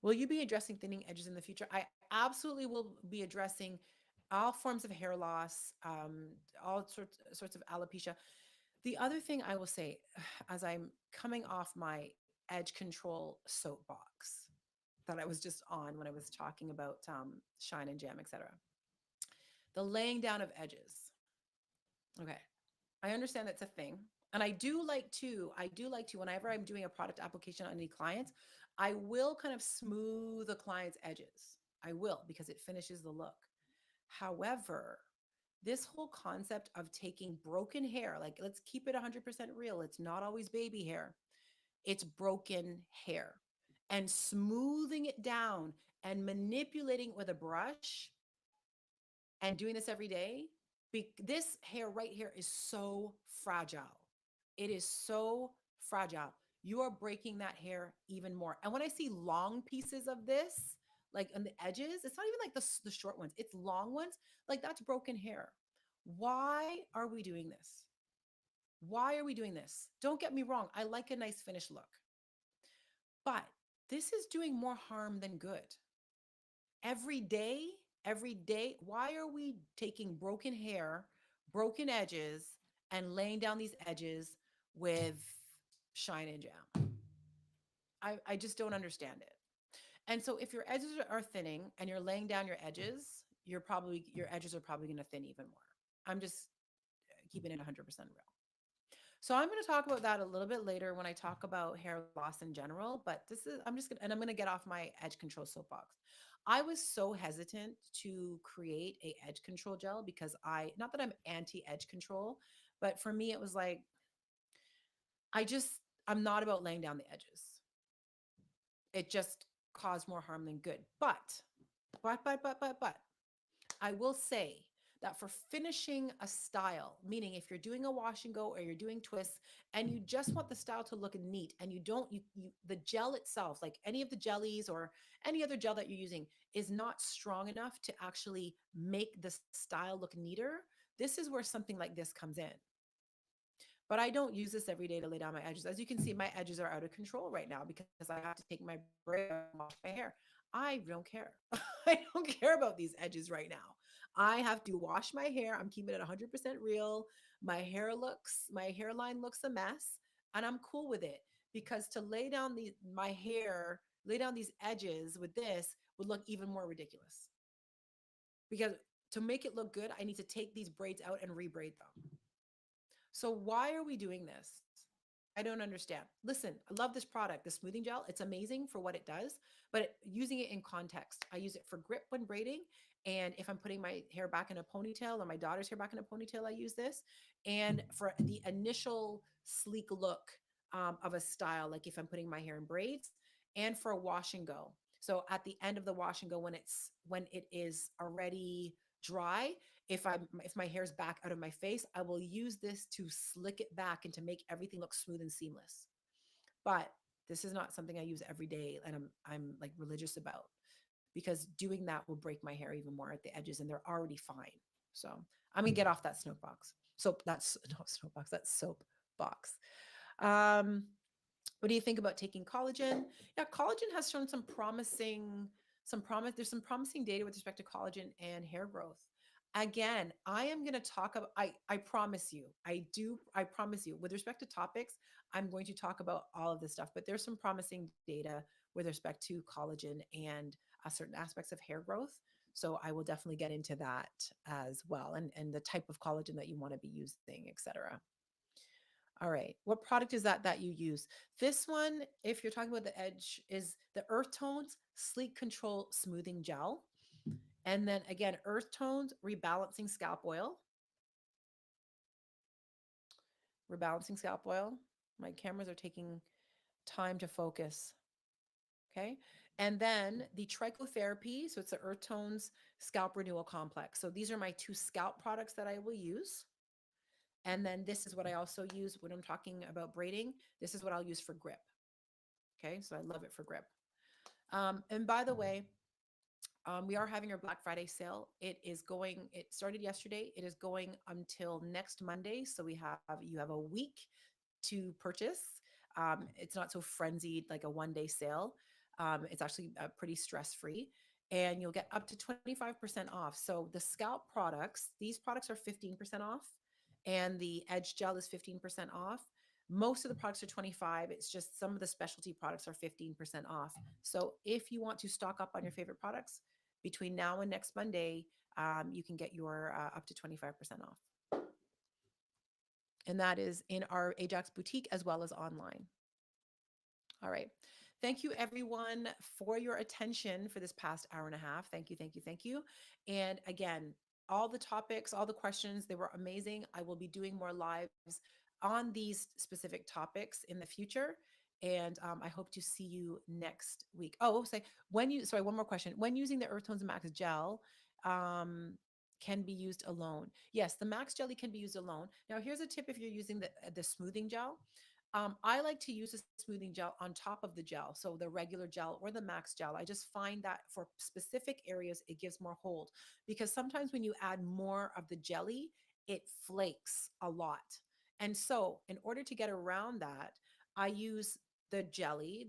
Will you be addressing thinning edges in the future? I absolutely will be addressing all forms of hair loss, all sorts of alopecia. The other thing I will say, as I'm coming off my edge control soapbox that I was just on when I was talking about shine and jam, etc., the laying down of edges. Okay, I understand that's a thing. And I do like to, whenever I'm doing a product application on any clients, I will kind of smooth the client's edges. I will, because it finishes the look. However, this whole concept of taking broken hair, like let's keep it 100% real, it's not always baby hair, it's broken hair, and smoothing it down and manipulating it with a brush and doing this every day, this hair right here is so fragile. It is so fragile. You are breaking that hair even more. And when I see long pieces of this, like on the edges, it's not even like the short ones, it's long ones, like that's broken hair. Why are we doing this? Why are we doing this? Don't get me wrong. I like a nice finished look, but this is doing more harm than good. Every day, every day, why are we taking broken hair, broken edges, and laying down these edges with shine and jam? I just don't understand it. And so if your edges are thinning and you're laying down your edges, your edges are probably going to thin even more. I'm just keeping it 100% real. So I'm going to talk about that a little bit later when I talk about hair loss in general, but I'm going to get off my edge control soapbox. I was so hesitant to create a edge control gel because not that I'm anti edge control, but for me, it was like, I'm not about laying down the edges. It just caused more harm than good. But I will say that for finishing a style, meaning if you're doing a wash and go or you're doing twists and you just want the style to look neat and you don't, the gel itself, like any of the jellies or any other gel that you're using is not strong enough to actually make the style look neater. This is where something like this comes in. But I don't use this every day to lay down my edges. As you can see, my edges are out of control right now because I have to take my braid out and wash my hair. I don't care. I don't care about these edges right now. I have to wash my hair. I'm keeping it 100% real. My hairline looks a mess, and I'm cool with it because to lay down these edges with this would look even more ridiculous. Because to make it look good, I need to take these braids out and rebraid them. So why are we doing this? I don't understand. Listen, I love this product, the smoothing gel. It's amazing for what it does, but using it in context. I use it for grip when braiding. And if I'm putting my hair back in a ponytail or my daughter's hair back in a ponytail, I use this. And for the initial sleek look of a style, like if I'm putting my hair in braids, and for a wash and go. So at the end of the wash and go, when it is already dry, if my hair's back out of my face, I will use this to slick it back and to make everything look smooth and seamless. But this is not something I use every day and I'm like religious about. because doing that will break my hair even more at the edges, and they're already fine. So I'm gonna get off that snow box. Soap, that's not snow box, that's soap box. Um, what do you think about taking collagen? Yeah, collagen has shown there's some promising data with respect to collagen and hair growth. Again, I am going to talk about I promise you. I promise you with respect to topics, I'm going to talk about all of this stuff, but there's some promising data with respect to collagen and certain aspects of hair growth. So I will definitely get into that as well, and the type of collagen that you want to be using, etc. All right. What product is that you use? This one, if you're talking about the edge, is the Earth Tones Sleek Control Smoothing Gel. And then again, Earth Tones Rebalancing Scalp Oil. Rebalancing Scalp Oil. My cameras are taking time to focus. Okay. And then the Trichotherapy. So it's the Earth Tones Scalp Renewal Complex. So these are my two scalp products that I will use. And then this is what I also use when I'm talking about braiding. This is what I'll use for grip. Okay, so I love it for grip. And by the way, we are having our Black Friday sale. It started yesterday. It is going until next Monday. So you have a week to purchase. It's not so frenzied like a 1 day sale. It's actually pretty stress free. And you'll get up to 25% off. So the scalp products, these products are 15% off, and the Edge Gel is 15% off. Most of the products are 25. It's just some of the specialty products are 15% off. So if you want to stock up on your favorite products between now and next Monday, you can get your up to 25% off. And that is in our Ajax boutique as well as online. All right. Thank you, everyone, for your attention for this past hour and a half. Thank you, thank you, thank you. And again, all the topics, all the questions, they were amazing. I will be doing more lives on these specific topics in the future. And I hope to see you next week. Oh, sorry, one more question. When using the Earth Tones Max Gel, can be used alone. Yes, the Max Jelly can be used alone. Now, here's a tip if you're using the smoothing gel. I like to use a smoothing gel on top of the gel. So the regular gel or the max gel. I just find that for specific areas, it gives more hold, because sometimes when you add more of the jelly, it flakes a lot. And so in order to get around that, I use the jelly.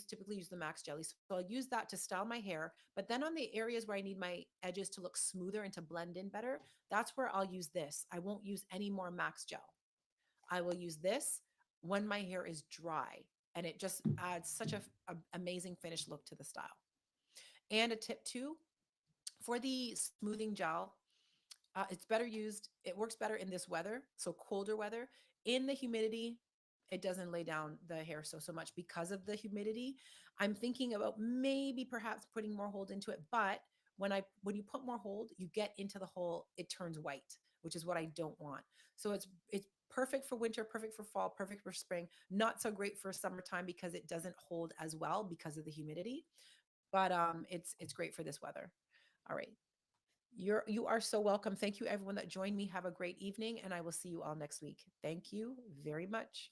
Typically use the max jelly. So I'll use that to style my hair. But then on the areas where I need my edges to look smoother and to blend in better, that's where I'll use this. I won't use any more max gel. I will use this when my hair is dry, and it just adds such a amazing finished look to the style. And a tip too, for the smoothing gel, it's better used. It works better in this weather, so colder weather. In the humidity, it doesn't lay down the hair so much because of the humidity. I'm thinking about maybe perhaps putting more hold into it, but when you put more hold, you get into the hole, it turns white, which is what I don't want. So it's perfect for winter, perfect for fall, perfect for spring. Not so great for summertime because it doesn't hold as well because of the humidity. But it's great for this weather. All right. You are so welcome. Thank you everyone that joined me. Have a great evening, and I will see you all next week. Thank you very much.